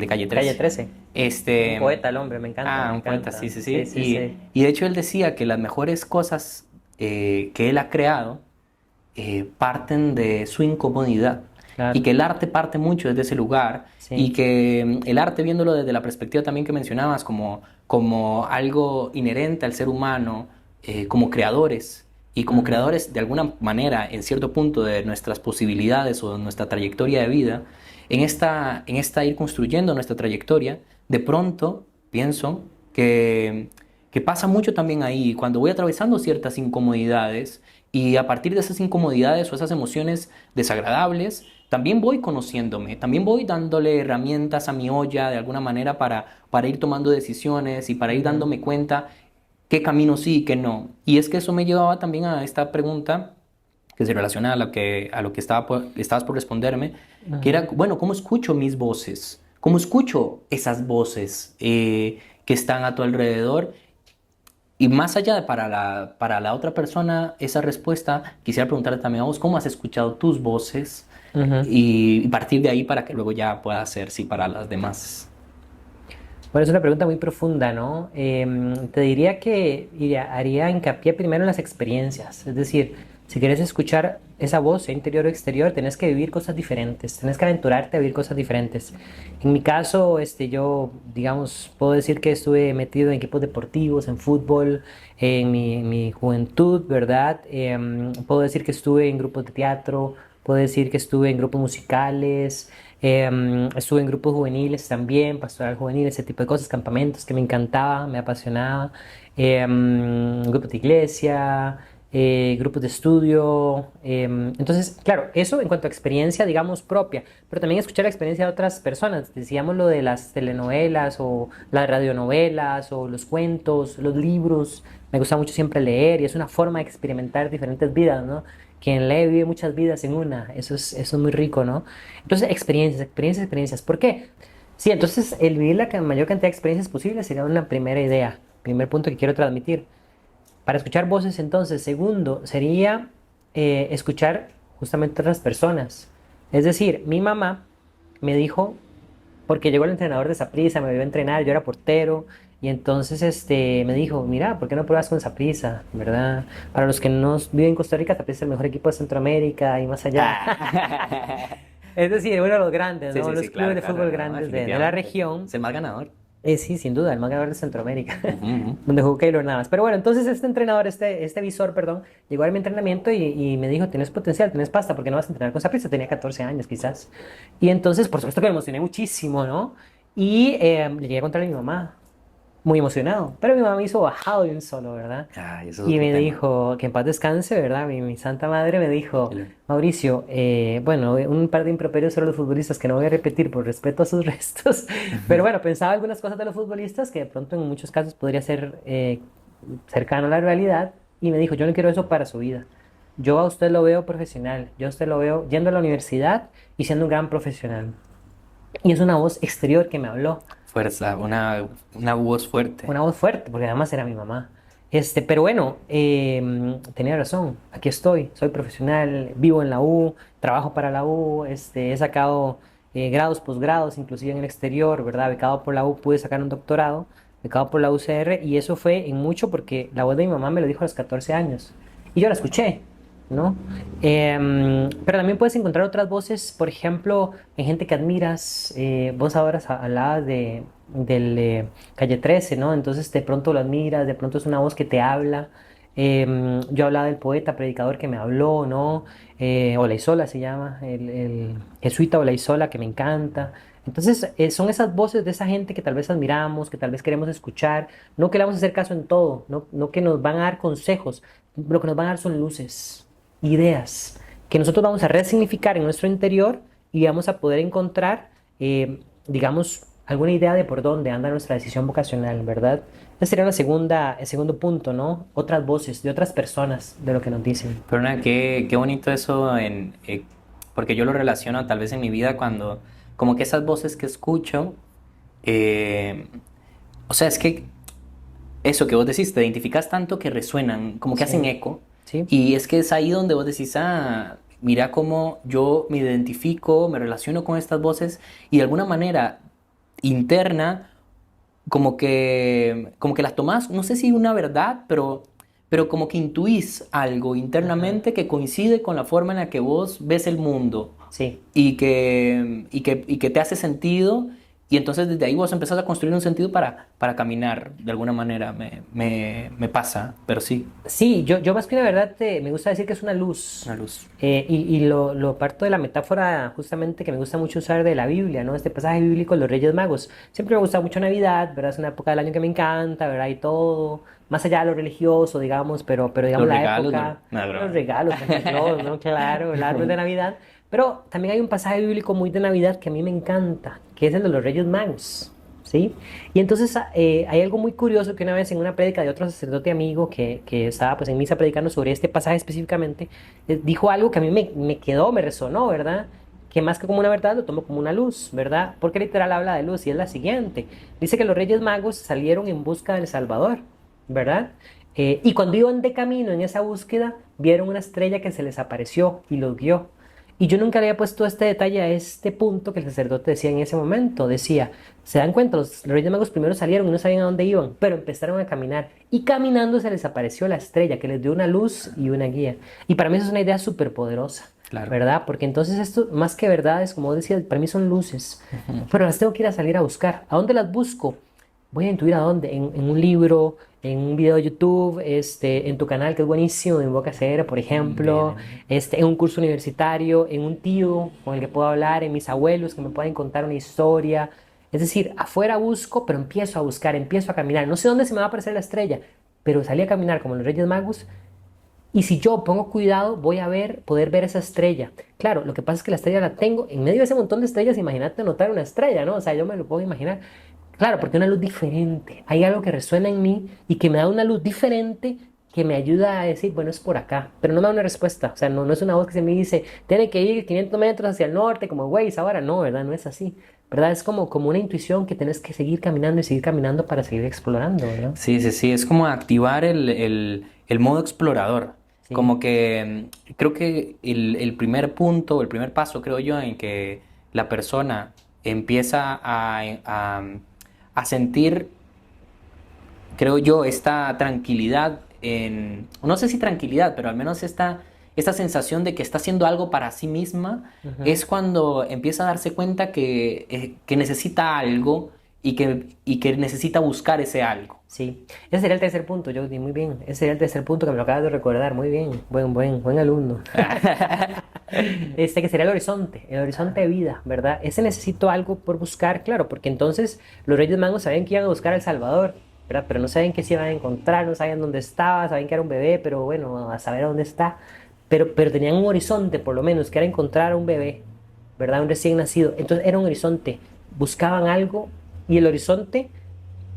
Calle 13. Calle 13. Un poeta el hombre, me encanta. me Un poeta, encanta. sí. Y de hecho él decía que las mejores cosas que él ha creado parten de su incomodidad. Claro. Y que el arte parte mucho desde ese lugar. Sí. Y que el arte, viéndolo desde la perspectiva también que mencionabas, como algo inherente al ser humano, como creadores. Y como creadores, de alguna manera, en cierto punto de nuestras posibilidades o de nuestra trayectoria de vida, en esta ir construyendo nuestra trayectoria, de pronto pienso que pasa mucho también ahí, cuando voy atravesando ciertas incomodidades, Y a partir de esas incomodidades o esas emociones desagradables, también voy conociéndome, también voy dándole herramientas a mi olla de alguna manera para ir tomando decisiones y para ir Ujú, dándome cuenta qué camino sí y qué no. Y es que eso me llevaba también a esta pregunta que se relaciona a lo que estabas por responderme, que ujú. era, bueno, ¿cómo escucho mis voces? ¿Cómo escucho esas voces que están a tu alrededor? Y más allá de para la otra persona esa respuesta, quisiera preguntarte también a vos, ¿cómo has escuchado tus voces? Ujú. Y partir de ahí para que luego ya pueda ser sí para las demás. Bueno, es una pregunta muy profunda, ¿no? Te diría que haría hincapié primero en las experiencias. Es decir, si quieres escuchar esa voz, sea interior o exterior, tenés que vivir cosas diferentes, tenés que aventurarte a vivir cosas diferentes. En mi caso, yo, digamos, puedo decir que estuve metido en equipos deportivos, en fútbol, en mi juventud, ¿verdad? Puedo decir que estuve en grupos de teatro, puedo decir que estuve en grupos musicales. Estuve en grupos juveniles también, pastoral juvenil, ese tipo de cosas, campamentos que me encantaba, me apasionaba, grupos de iglesia, grupos de estudio. Entonces, claro, eso en cuanto a experiencia, digamos, propia, pero también escuchar la experiencia de otras personas. Decíamos lo de las telenovelas o las radionovelas o los cuentos, los libros. Me gusta mucho siempre leer y es una forma de experimentar diferentes vidas, ¿no? Quien lee vive muchas vidas en una. Eso es muy rico, ¿no? Entonces, experiencias, experiencias, experiencias. ¿Por qué? Sí, entonces el vivir la mayor cantidad de experiencias posibles sería una primera idea, primer punto que quiero transmitir. Para escuchar voces, entonces, segundo, sería escuchar justamente a otras personas. Es decir, mi mamá me dijo, porque llegó el entrenador de Saprissa, me vio entrenar, yo era portero, y entonces me dijo, mira, ¿por qué no pruebas con Saprissa? ¿Verdad? Para los que no viven en Costa Rica, Saprissa es el mejor equipo de Centroamérica y más allá. Ah. Es decir, uno de los grandes, Sí, ¿no? sí, Los sí, clubes claro, de claro, fútbol no, grandes de la definitivamente. región. Es el más ganador. Sí, sin duda, el más ganador de Centroamérica, Ujú, ujú. donde jugó Keylor Navas. Pero bueno, entonces este entrenador, este visor, perdón, llegó a mi entrenamiento y me dijo, tienes potencial, tienes pasta, ¿por qué no vas a entrenar con Saprissa? Tenía 14 años quizás. Y entonces, por supuesto que me emocioné muchísimo, ¿no? Y le llegué a contarle a mi mamá, muy emocionado. Pero mi mamá me hizo bajado de un solo, ¿verdad? Ay, eso es Y otro me tema. dijo, que en paz descanse, ¿verdad? Mi santa madre me dijo, El- Mauricio, bueno, un par de improperios sobre los futbolistas que no voy a repetir por respeto a sus restos, pero bueno, pensaba algunas cosas de los futbolistas que de pronto en muchos casos podría ser cercano a la realidad y me dijo, yo no quiero eso para su vida. Yo a usted lo veo profesional, yo a usted lo veo yendo a la universidad y siendo un gran profesional. Y es una voz exterior que me habló. Fuerza, una voz fuerte. Una voz fuerte, porque además era mi mamá. Pero bueno, tenía razón. Aquí estoy, soy profesional, vivo en la U, trabajo para la U, he sacado grados, posgrados, inclusive en el exterior, ¿verdad? Becado por la U, pude sacar un doctorado, becado por la UCR, y eso fue en mucho porque la voz de mi mamá me lo dijo a los 14 años. Y yo la escuché, ¿no? Pero también puedes encontrar otras voces, por ejemplo, en gente que admiras. Vos ahora hablabas del Calle 13, ¿no? Entonces de pronto lo admiras, de pronto es una voz que te habla. Yo hablaba del poeta, predicador que me habló, ¿no? Olaizola se llama, el jesuita Olaizola que me encanta. Entonces son esas voces de esa gente que tal vez admiramos, que tal vez queremos escuchar, no que le vamos a hacer caso en todo, no que nos van a dar consejos, lo que nos van a dar son luces, ideas, que nosotros vamos a resignificar en nuestro interior y vamos a poder encontrar, digamos, alguna idea de por dónde anda nuestra decisión vocacional, ¿verdad? Ese sería el segundo punto, ¿no? Otras voces de otras personas de lo que nos dicen. Pero nada, qué bonito eso porque yo lo relaciono tal vez en mi vida cuando, como que esas voces que escucho, eh, o sea, es que eso que vos decís, te identificas tanto que resuenan, como que hacen Sí, eco, sí. y es que es ahí donde vos decís, mira cómo yo me identifico, me relaciono con estas voces, y de alguna manera interna, como que las tomás, no sé si una verdad, pero como que intuís algo Ajá. internamente que coincide con la forma en la que vos ves el mundo Sí. y que te hace sentido y entonces desde ahí vos empezás a construir un sentido para caminar, de alguna manera, me pasa, pero sí, Sí, yo más que una verdad me gusta decir que es una luz. una luz. Y lo parto de la metáfora justamente que me gusta mucho usar de la Biblia, ¿no? Este pasaje bíblico, los Reyes Magos. Siempre me gusta mucho Navidad, ¿verdad? Es una época del año que me encanta, ¿verdad? Y todo, más allá de lo religioso, digamos, pero digamos Los la regalos, época, no, los broma. regalos, Santa Claus, ¿no? Claro, el árbol de Navidad. Pero también hay un pasaje bíblico muy de Navidad que a mí me encanta, que es el de los Reyes Magos. ¿Sí? Y entonces hay algo muy curioso que una vez en una prédica de otro sacerdote amigo que estaba pues en misa predicando sobre este pasaje específicamente, dijo algo que a mí me quedó, me resonó, ¿verdad? Que más que como una verdad lo tomo como una luz, ¿verdad? Porque literal habla de luz y es la siguiente. Dice que los Reyes Magos salieron en busca del Salvador, ¿verdad? Y cuando iban de camino en esa búsqueda, vieron una estrella que se les apareció y los guió. Y yo nunca le había puesto este detalle a este punto que el sacerdote decía en ese momento. Decía, se dan cuenta, los Reyes Magos primero salieron y no sabían a dónde iban, pero empezaron a caminar. Y caminando se les apareció la estrella que les dio una luz y una guía. Y para mí eso es una idea súper poderosa, Claro. ¿verdad? Porque entonces esto, más que verdades, como decía, para mí son luces. Ujú. Pero las tengo que ir a salir a buscar. ¿A dónde las busco? Voy a intuir a dónde, en un libro, en un video de YouTube, en tu canal que es buenísimo, en Boca Cera, por ejemplo, Bien. en un curso universitario, en un tío con el que puedo hablar, en mis abuelos que me pueden contar una historia. Es decir, afuera busco, pero empiezo a buscar, empiezo a caminar. No sé dónde se me va a aparecer la estrella, pero salí a caminar como los Reyes Magos y si yo pongo cuidado, voy a poder ver esa estrella. Claro, lo que pasa es que la estrella la tengo en medio de ese montón de estrellas. Imagínate notar una estrella, ¿no? O sea, yo me lo puedo imaginar. Claro, porque una luz diferente. Hay algo que resuena en mí y que me da una luz diferente que me ayuda a decir, bueno, es por acá. Pero no me da una respuesta. O sea, no es una voz que se me dice, tiene que ir 500 metros hacia el norte, como Waze ahora. No, ¿verdad? No es así. ¿Verdad? Es como una intuición que tienes que seguir caminando y seguir caminando para seguir explorando, ¿verdad? Sí, sí, sí, es como activar el modo explorador. Sí. Como que creo que el primer punto, el primer paso, creo yo, en que la persona empieza a sentir, creo yo, esta tranquilidad no sé si tranquilidad, pero al menos esta sensación de que está haciendo algo para sí misma, Ujú. es cuando empieza a darse cuenta que necesita algo y que necesita buscar ese algo. Sí, ese sería el tercer punto, Jody, muy bien. Ese sería el tercer punto que me lo acabas de recordar, muy bien, buen alumno. Que sería el horizonte de vida, ¿verdad? Ese necesito algo por buscar, claro, porque entonces los Reyes Magos sabían que iban a buscar al Salvador, ¿verdad? Pero no sabían qué se iban a encontrar, no sabían dónde estaba, sabían que era un bebé, pero bueno, a saber dónde está. Pero tenían un horizonte, por lo menos, que era encontrar a un bebé, ¿verdad? Un recién nacido. Entonces era un horizonte, buscaban algo y el horizonte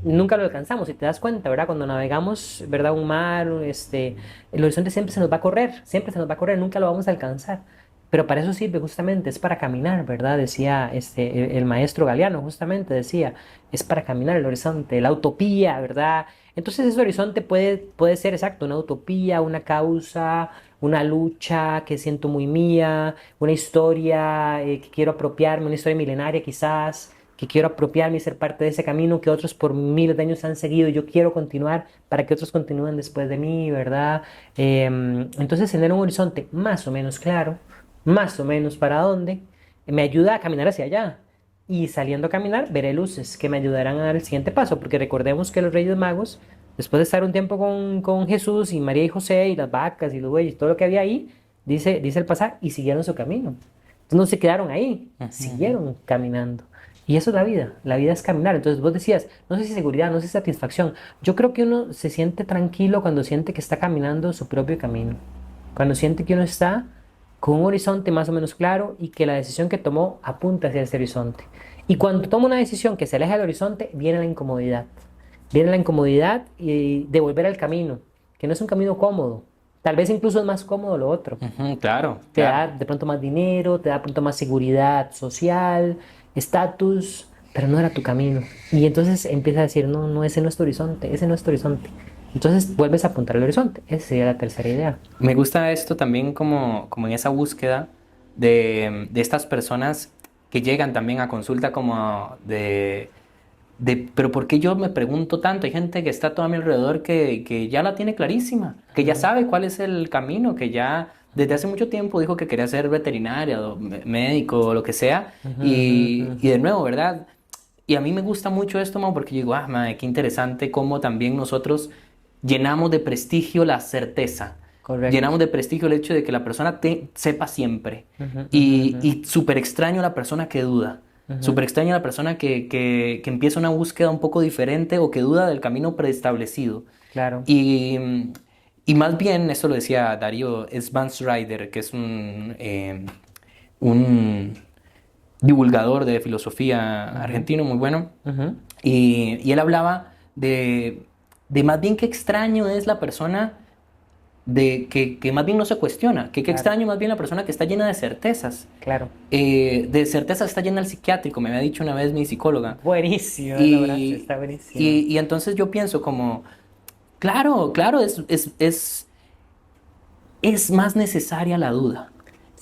nunca lo alcanzamos, si te das cuenta, ¿verdad? Cuando navegamos, ¿verdad? Un mar, el horizonte siempre se nos va a correr, siempre se nos va a correr, nunca lo vamos a alcanzar. Pero para eso sirve justamente, es para caminar, ¿verdad? Decía el maestro Galeano, justamente decía, es para caminar el horizonte, la utopía, ¿verdad? Entonces ese horizonte puede ser exacto, una utopía, una causa, una lucha que siento muy mía, una historia que quiero apropiarme, una historia milenaria quizás que quiero apropiarme y ser parte de ese camino que otros por miles de años han seguido. Yo quiero continuar para que otros continúen después de mí, ¿verdad? Entonces, tener un horizonte más o menos claro, más o menos para dónde, me ayuda a caminar hacia allá. Y saliendo a caminar, veré luces que me ayudarán a dar el siguiente paso, porque recordemos que los Reyes Magos, después de estar un tiempo con Jesús y María y José y las vacas y los bueyes, todo lo que había ahí, dice el pasaje, y siguieron su camino. Entonces no se quedaron ahí, Ujú, ujú. siguieron caminando. Y eso es la vida es caminar. Entonces vos decías, no sé si seguridad, no sé si satisfacción. Yo creo que uno se siente tranquilo cuando siente que está caminando su propio camino. Cuando siente que uno está con un horizonte más o menos claro y que la decisión que tomó apunta hacia ese horizonte. Y cuando toma una decisión que se aleja del horizonte, viene la incomodidad. Viene la incomodidad de volver al camino, que no es un camino cómodo. Tal vez incluso es más cómodo lo otro. Ujú, claro, Te claro. da de pronto más dinero, te da de pronto más seguridad social, estatus, pero no era tu camino. Y entonces empiezas a decir, no, no, ese no es tu horizonte, ese no es tu horizonte. Entonces vuelves a apuntar al horizonte. Esa sería la tercera idea. Me gusta esto también como en esa búsqueda de estas personas que llegan también a consulta como pero ¿por qué yo me pregunto tanto? Hay gente que está todo a mi alrededor que ya la tiene clarísima, que ya Ujú, sabe cuál es el camino, que ya desde hace mucho tiempo dijo que quería ser veterinaria o médico o lo que sea. ujú, ujú, Y ujú. de nuevo, ¿verdad? Y a mí me gusta mucho esto, Mau, porque yo digo, mae, qué interesante cómo también nosotros llenamos de prestigio la certeza. Correcto. Llenamos de prestigio el hecho de que la persona sepa siempre. Ujú, ujú, Y súper extraño a la persona que duda. ujú, ujú. Súper extraño a la persona que empieza una búsqueda un poco diferente o que duda del camino preestablecido. Claro. Y, y más bien, eso lo decía Darío Svansrider, que es un divulgador de filosofía Ujú, argentino muy bueno, ujú. y él hablaba de más bien qué extraño es la persona que más bien no se cuestiona, que qué Claro, extraño más bien la persona que está llena de certezas. claro. De certezas está llena el psiquiátrico, me había dicho una vez mi psicóloga. Buenísimo, esa frase Y, está buenísima. y entonces yo pienso como, claro, claro, es más necesaria la duda.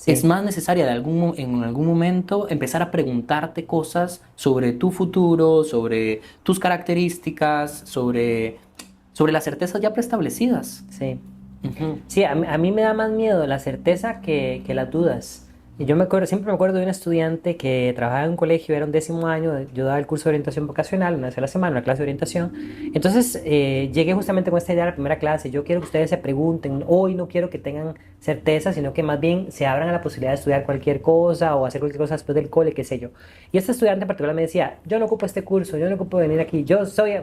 Es Sí. más necesaria en algún momento empezar a preguntarte cosas sobre tu futuro, sobre tus características, sobre las certezas ya preestablecidas. Sí. Ujú. Sí, a mí me da más miedo la certeza que las dudas. Y yo me acuerdo, siempre me acuerdo de un estudiante que trabajaba en un colegio, era un 10.º año, yo daba el curso de orientación vocacional, una vez a la semana, una clase de orientación. Entonces llegué justamente con esta idea a la primera clase, yo quiero que ustedes se pregunten, hoy no quiero que tengan certeza, sino que más bien se abran a la posibilidad de estudiar cualquier cosa o hacer cualquier cosa después del cole, qué sé yo. Y este estudiante en particular me decía, yo no ocupo este curso, yo no ocupo venir aquí,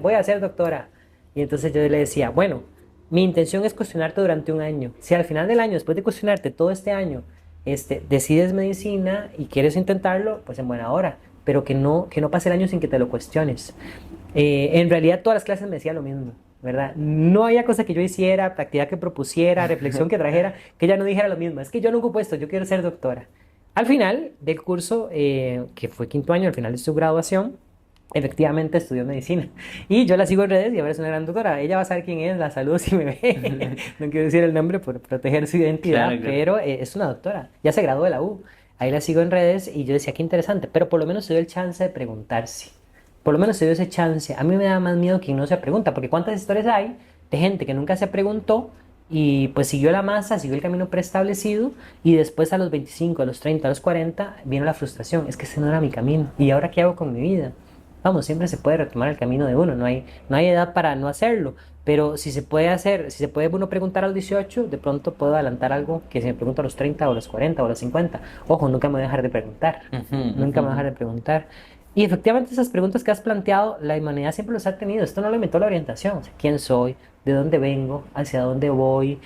voy a ser doctora. Y entonces yo le decía, bueno, mi intención es cuestionarte durante un año. Si al final del año, después de cuestionarte todo este año, decides medicina y quieres intentarlo, pues en buena hora, pero que no pase el año sin que te lo cuestiones. En realidad todas las clases me decían lo mismo, ¿verdad? No había cosa que yo hiciera, actividad que propusiera, reflexión que trajera, que ella no dijera lo mismo. Es que yo no ocupo esto, yo quiero ser doctora. Al final del curso, que fue 5.º año, al final de su graduación, efectivamente estudió medicina. Y yo la sigo en redes y ahora es una gran doctora. Ella va a saber quién es, la saludo si me ve. No quiero decir el nombre por proteger su identidad, Claro, claro. pero es una doctora. Ya se graduó de la U. Ahí la sigo en redes y yo decía, qué interesante, pero por lo menos se dio el chance de preguntarse. Por lo menos se dio ese chance. A mí me da más miedo quien no se pregunta, porque cuántas historias hay de gente que nunca se preguntó y pues siguió la masa, siguió el camino preestablecido y después a los 25, a los 30, a los 40 vino la frustración. Es que ese no era mi camino. ¿Y ahora qué hago con mi vida? Vamos, siempre se puede retomar el camino de uno, no hay edad para no hacerlo, pero si se puede hacer, si se puede uno preguntar a los 18, de pronto puedo adelantar algo que si me pregunto a los 30 o a los 40 o a los 50, ojo, nunca me voy a dejar de preguntar, Ujú, nunca me voy a dejar ujú. de preguntar. Y efectivamente esas preguntas que has planteado, la humanidad siempre los ha tenido, esto no lo inventó la orientación, o sea, quién soy, de dónde vengo, hacia dónde voy,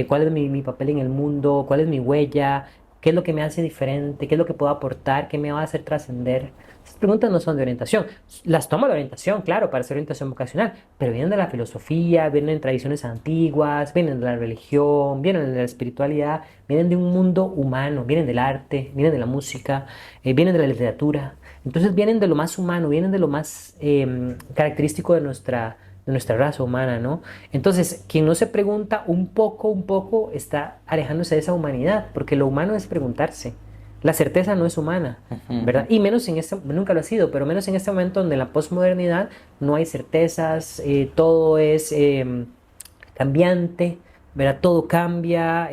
cuál es mi papel en el mundo, cuál es mi huella, qué es lo que me hace diferente, qué es lo que puedo aportar, qué me va a hacer trascender. Esas preguntas no son de orientación. Las toma la orientación, claro, para hacer orientación vocacional, pero vienen de la filosofía, vienen de tradiciones antiguas, vienen de la religión, vienen de la espiritualidad, vienen de un mundo humano, vienen del arte, vienen de la música, vienen de la literatura. Entonces vienen de lo más humano, vienen de lo más característico de nuestra raza humana, ¿no? Entonces, quien no se pregunta un poco, está alejándose de esa humanidad, porque lo humano es preguntarse. La certeza no es humana, Ujú, ¿verdad? ujú. Y menos en este, nunca lo ha sido, pero menos en este momento donde en la posmodernidad no hay certezas, todo es cambiante, ¿verdad? Todo cambia.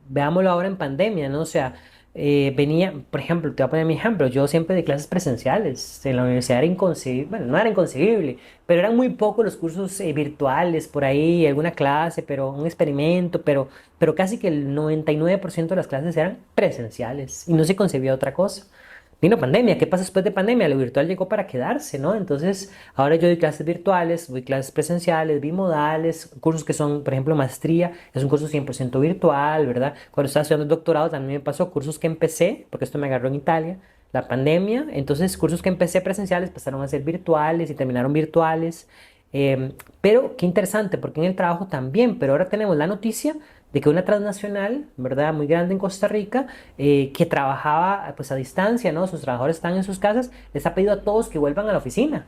Veámoslo ahora en pandemia, ¿no? O sea, venía, por ejemplo, te voy a poner mi ejemplo, yo siempre de clases presenciales, en la universidad era inconcebible, bueno, no era inconcebible, pero eran muy pocos los cursos virtuales por ahí, alguna clase, pero un experimento, pero casi que el 99% de las clases eran presenciales y no se concebía otra cosa. Vino pandemia, ¿qué pasa después de pandemia? Lo virtual llegó para quedarse, ¿no? Entonces, ahora yo doy clases virtuales, doy clases presenciales, bimodales, cursos que son, por ejemplo, maestría, es un curso 100% virtual, ¿verdad? Cuando estaba estudiando el doctorado también me pasó cursos que empecé, porque esto me agarró en Italia, la pandemia, entonces cursos que empecé presenciales pasaron a ser virtuales y terminaron virtuales. Pero qué interesante, porque en el trabajo también, pero ahora tenemos la noticia de que una transnacional, ¿verdad? Muy grande en Costa Rica, que trabajaba pues a distancia, ¿no? Sus trabajadores están en sus casas, les ha pedido a todos que vuelvan a la oficina.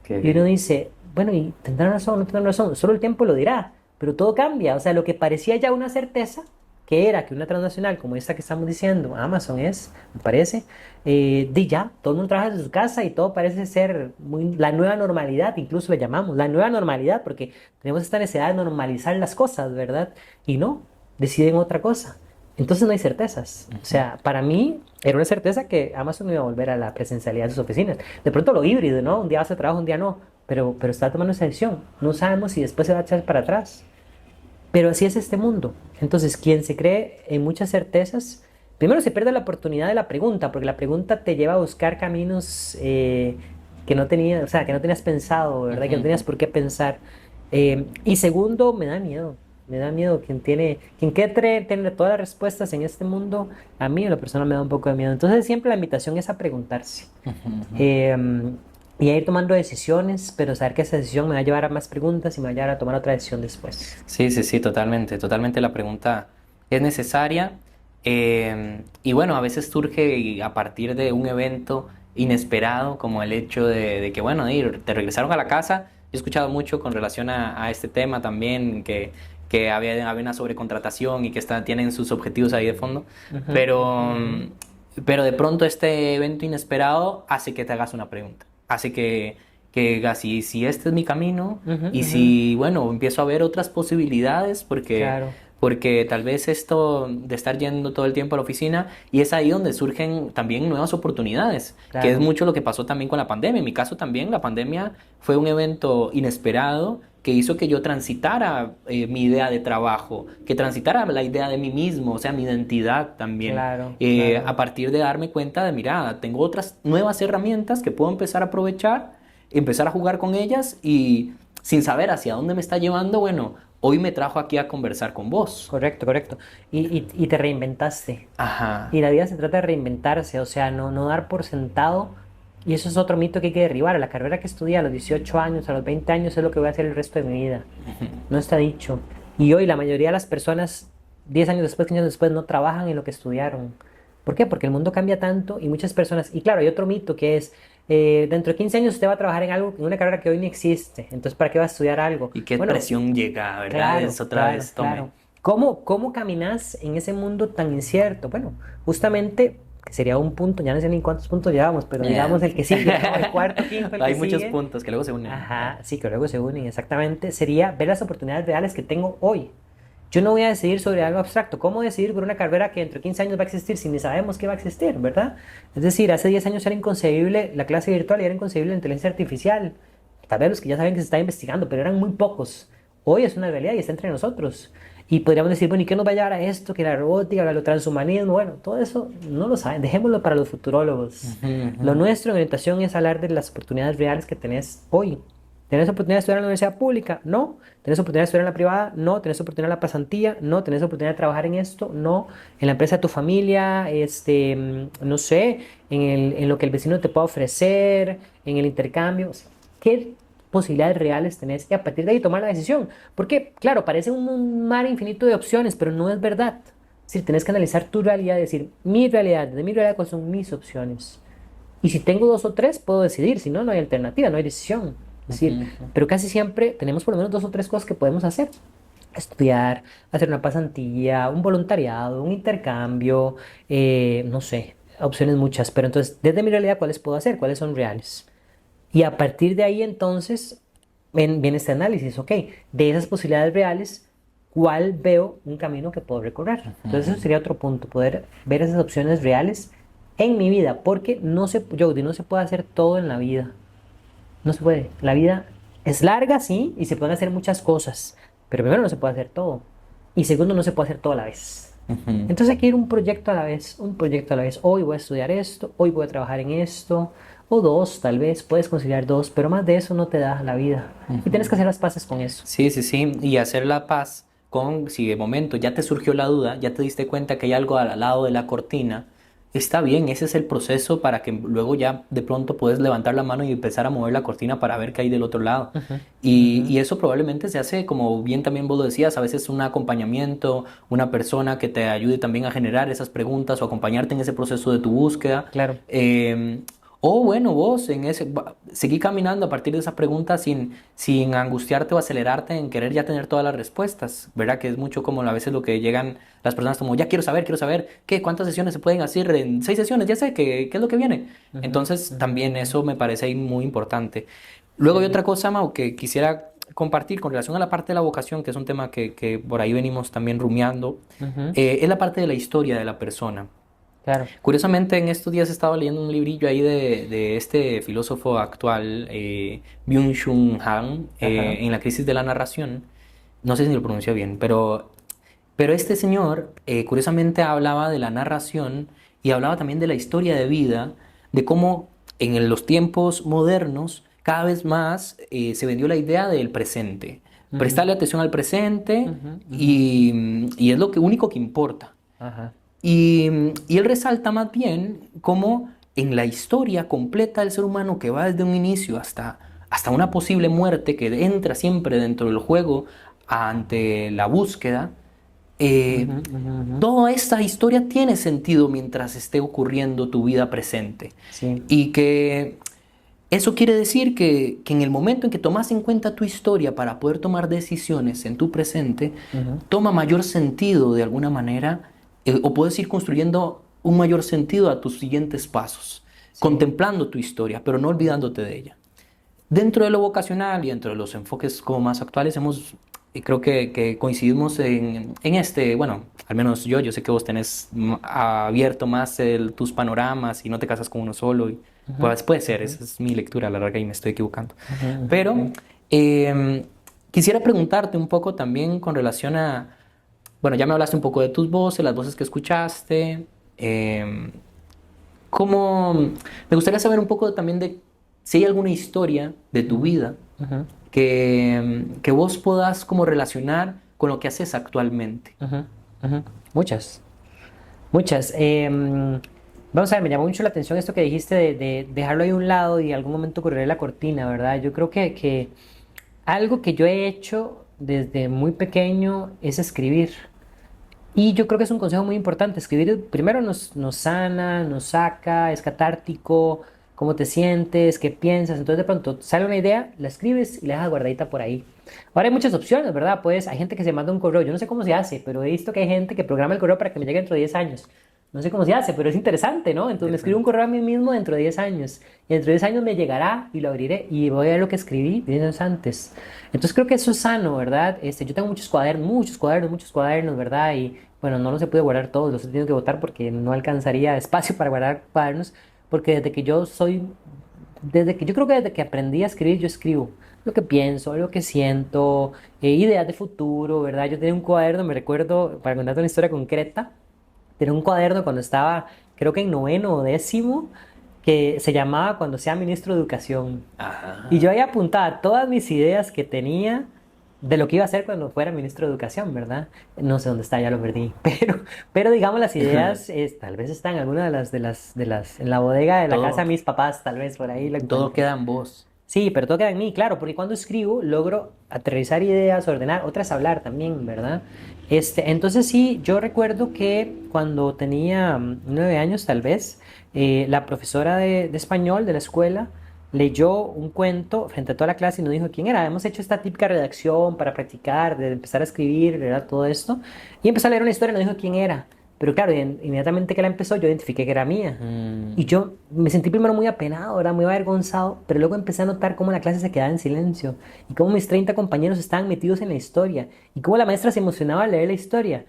Qué Y uno bien. dice, bueno, y tendrán razón, no tendrán razón, solo el tiempo lo dirá, pero todo cambia. O sea, lo que parecía ya una certeza, que era que una transnacional como esta que estamos diciendo, Amazon es, me parece, de ya, todo el mundo trabaja desde su casa y todo parece ser muy, la nueva normalidad, incluso le llamamos, la nueva normalidad, porque tenemos esta necesidad de normalizar las cosas, ¿verdad? Y no, deciden otra cosa. Entonces no hay certezas. O sea, para mí era una certeza que Amazon iba a volver a la presencialidad de sus oficinas. De pronto lo híbrido, ¿no? Un día vas a trabajo, un día no. Pero está tomando esa decisión. No sabemos si después se va a echar para atrás. Pero así es este mundo. Entonces, quien se cree en muchas certezas, primero se pierde la oportunidad de la pregunta, porque la pregunta te lleva a buscar caminos que no tenías, o sea, que no tenías pensado, ¿verdad? Que no tenías por qué pensar. Y segundo, me da miedo. Me da miedo quien quiere tener todas las respuestas en este mundo, a mí a la persona me da un poco de miedo. Entonces siempre la invitación es a preguntarse. Eh, y a ir tomando decisiones, pero saber que esa decisión me va a llevar a más preguntas y me va a llevar a tomar otra decisión después. Sí, sí, sí, totalmente, totalmente la pregunta es necesaria. Y bueno, a veces surge a partir de un evento inesperado, como el hecho de que, bueno, te regresaron a la casa. He escuchado mucho con relación a este tema también, que había una sobrecontratación y que tienen sus objetivos ahí de fondo, Ujú, pero, pero de pronto este evento inesperado hace que te hagas una pregunta, hace que digas, si este es mi camino ujú, y ujú. si, bueno, empiezo a ver otras posibilidades, Claro, porque tal vez esto de estar yendo todo el tiempo a la oficina, y es ahí donde surgen también nuevas oportunidades, que es claro. mucho lo que pasó también con la pandemia. En mi caso también, la pandemia fue un evento inesperado que hizo que yo transitara mi idea de trabajo, que transitara la idea de mí mismo, o sea, mi identidad también, Claro, claro. a partir de darme cuenta de, mira, tengo otras nuevas herramientas que puedo empezar a aprovechar, empezar a jugar con ellas y sin saber hacia dónde me está llevando, bueno, hoy me trajo aquí a conversar con vos. Correcto, correcto. Y te reinventaste. Y Ajá. la vida se trata de reinventarse, o sea, no dar por sentado. Y eso es otro mito que hay que derribar. La carrera que estudié a los 18 años, a los 20 años, es lo que voy a hacer el resto de mi vida. No está dicho. Y hoy la mayoría de las personas, 10 años después, 15 años después, no trabajan en lo que estudiaron. ¿Por qué? Porque el mundo cambia tanto y muchas personas, y claro, hay otro mito que es, dentro de 15 años usted va a trabajar en algo, en una carrera que hoy no existe. Entonces, ¿para qué va a estudiar algo? Y qué Bueno, presión llega, ¿verdad? claro, Es otra claro, vez, tome. claro. ¿Cómo caminas en ese mundo tan incierto? Bueno, justamente, que sería un punto, ya no sé ni cuántos puntos llevamos, pero digamos el que sigue, ¿no? El cuarto, quinto, el que Hay muchos sigue. puntos que luego se unen. Ajá, sí, que luego se unen, exactamente. Sería ver las oportunidades reales que tengo hoy. Yo no voy a decidir sobre algo abstracto. ¿Cómo decidir por una carrera que dentro de 15 años va a existir si ni sabemos que va a existir, ¿verdad? Es decir, hace 10 años era inconcebible la clase virtual y era inconcebible la inteligencia artificial. Tal vez los que ya saben que se está investigando, pero eran muy pocos. Hoy es una realidad y está entre nosotros. Y podríamos decir, bueno, ¿y qué nos va a llevar a esto? Que la robótica, que lo transhumanismo, bueno, todo eso no lo saben, dejémoslo para los futurólogos. Ujú, Lo ujú. nuestro en orientación es hablar de las oportunidades reales que tenés hoy. ¿Tenés oportunidad de estudiar en la universidad pública? No. ¿Tenés oportunidad de estudiar en la privada? No. ¿Tenés oportunidad en la pasantía? No. ¿Tenés oportunidad de trabajar en esto? No. ¿En la empresa de tu familia? No sé, en lo que el vecino te pueda ofrecer, en el intercambio. O sea, ¿qué posibilidades reales tenés? Y a partir de ahí tomar la decisión. Porque, claro, parece un mar infinito de opciones, pero no es verdad. Es decir, tenés que analizar tu realidad, decir, mi realidad, de mi realidad, cuáles son mis opciones. Y si tengo dos o tres, puedo decidir. Si no, no hay alternativa, no hay decisión. Es Ujú, decir, ujú. pero casi siempre tenemos por lo menos dos o tres cosas que podemos hacer. Estudiar, hacer una pasantía, un voluntariado, un intercambio, no sé, opciones muchas. Pero entonces, desde mi realidad, ¿cuáles puedo hacer? ¿Cuáles son reales? Y a partir de ahí, entonces, viene este análisis. Ok, de esas posibilidades reales, ¿cuál veo un camino que puedo recorrer? Entonces, eso sería otro punto, poder ver esas opciones reales en mi vida, porque no se, Jody, no se puede hacer todo en la vida. No se puede. La vida es larga, sí, y se pueden hacer muchas cosas, pero primero no se puede hacer todo. Y segundo, no se puede hacer todo a la vez. Ujú. Entonces hay que ir un proyecto a la vez, un proyecto a la vez. Hoy voy a estudiar esto, hoy voy a trabajar en esto, o dos, tal vez, puedes conciliar dos, pero más de eso no te da la vida. Y tienes que Ujú. hacer las paces con eso. Sí, sí, sí, y hacer la paz con, si de momento ya te surgió la duda, ya te diste cuenta que hay algo al lado de la cortina, está bien, ese es el proceso para que luego ya de pronto puedes levantar la mano y empezar a mover la cortina para ver qué hay del otro lado. Ujú, Y, ujú. y eso probablemente se hace, como bien también vos lo decías, a veces un acompañamiento, una persona que te ayude también a generar esas preguntas o acompañarte en ese proceso de tu búsqueda. Claro. Eh, o bueno, vos seguí caminando a partir de esa pregunta sin angustiarte o acelerarte en querer ya tener todas las respuestas, ¿verdad? Que es mucho como a veces lo que llegan las personas como, ya quiero saber, ¿qué? ¿Cuántas sesiones se pueden hacer? En 6 sesiones, ya sé, ¿qué es lo que viene? Ujú, Entonces ujú, también ujú. eso me parece ahí muy importante. Luego hay Sí. otra cosa, Mau, que quisiera compartir con relación a la parte de la vocación, que es un tema que por ahí venimos también rumiando, es la parte de la historia de la persona. Claro. Curiosamente, en estos días he estado leyendo un librillo ahí de este filósofo actual, Byung-Chul Han, Ajá. en la crisis de la narración. No sé si lo pronuncio bien, pero este señor, curiosamente, hablaba de la narración y hablaba también de la historia de vida, de cómo en los tiempos modernos cada vez más se vendió la idea del presente. Ujú, Prestarle atención al presente ujú, ujú. y es lo único que importa. Ajá. Y él resalta más bien cómo en la historia completa del ser humano que va desde un inicio hasta una posible muerte que entra siempre dentro del juego ante la búsqueda, Ujú, eh, ujú, ujú. toda esta historia tiene sentido mientras esté ocurriendo tu vida presente. Sí. Y que eso quiere decir que en el momento en que tomas en cuenta tu historia para poder tomar decisiones en tu presente, Ujú. toma mayor sentido de alguna manera, o puedes ir construyendo un mayor sentido a tus siguientes pasos, Sí. contemplando tu historia, pero no olvidándote de ella. Dentro de lo vocacional y dentro de los enfoques como más actuales, creo que coincidimos en este, bueno, al menos yo sé que vos tenés abierto más tus panoramas y no te casas con uno solo. Y, Ujú, pues puede ser, ujú, esa es mi lectura, a la larga y me estoy equivocando. ujú, ujú, Pero sí. quisiera preguntarte un poco también con relación a, bueno, ya me hablaste un poco de tus voces, las voces que escuchaste. em, ¿Cómo? Me gustaría saber un poco también de si hay alguna historia de tu Ujú, vida ujú, que vos puedas como relacionar con lo que haces actualmente. ujú, ujú. Muchas, muchas. Vamos a ver, me llamó mucho la atención esto que dijiste de dejarlo ahí a un lado y en algún momento correr la cortina, ¿verdad? Yo creo que algo que yo he hecho desde muy pequeño es escribir. Y yo creo que es un consejo muy importante. Escribir primero nos sana, nos saca, es catártico, cómo te sientes, qué piensas. Entonces de pronto sale una idea, la escribes y la dejas guardadita por ahí. Ahora hay muchas opciones, ¿verdad? Pues hay gente que se manda un correo. Yo no sé cómo se hace, pero he visto que hay gente que programa el correo para que me llegue dentro de 10 años. No sé cómo se hace, pero es interesante, ¿no? Entonces me escribo un Interesante. correo a mí mismo dentro de 10 años. Y dentro de 10 años me llegará y lo abriré y voy a ver lo que escribí 10 años antes. Entonces creo que eso es sano, ¿verdad? Yo tengo muchos cuadernos, ¿verdad? Y bueno, no los he podido guardar todos, los he tenido que botar porque no alcanzaría espacio para guardar cuadernos, porque desde que yo creo que desde que aprendí a escribir, yo escribo lo que pienso, lo que siento, ideas de futuro, ¿verdad? Yo tenía un cuaderno, me recuerdo, para contarte una historia concreta, tenía un cuaderno cuando estaba, creo que en noveno o décimo, que se llamaba Cuando sea ministro de Educación. Y yo Ajá. ahí apuntaba todas mis ideas que tenía de lo que iba a hacer cuando fuera ministro de Educación, ¿verdad? No sé dónde está, ya lo perdí. Pero digamos, las ideas tal vez están en alguna en la bodega de la casa Todo, de mis papás, tal vez por ahí la todo encuentre. queda en vos. Sí, pero todo queda en mí, claro, porque cuando escribo logro aterrizar ideas, ordenar, otras hablar también, ¿verdad? Entonces sí, yo recuerdo que cuando tenía 9 años tal vez, la profesora de español de la escuela leyó un cuento frente a toda la clase y nos dijo quién era. Hemos hecho esta típica redacción para practicar, de empezar a escribir, ¿verdad? Todo esto. Y empezó a leer una historia y nos dijo quién era. Pero claro, inmediatamente que la empezó, yo identifiqué que era mía. Y Mm, yo me sentí primero muy apenado, ¿verdad? Muy avergonzado, pero luego empecé a notar cómo la clase se quedaba en silencio y cómo mis 30 compañeros estaban metidos en la historia y cómo la maestra se emocionaba al leer la historia.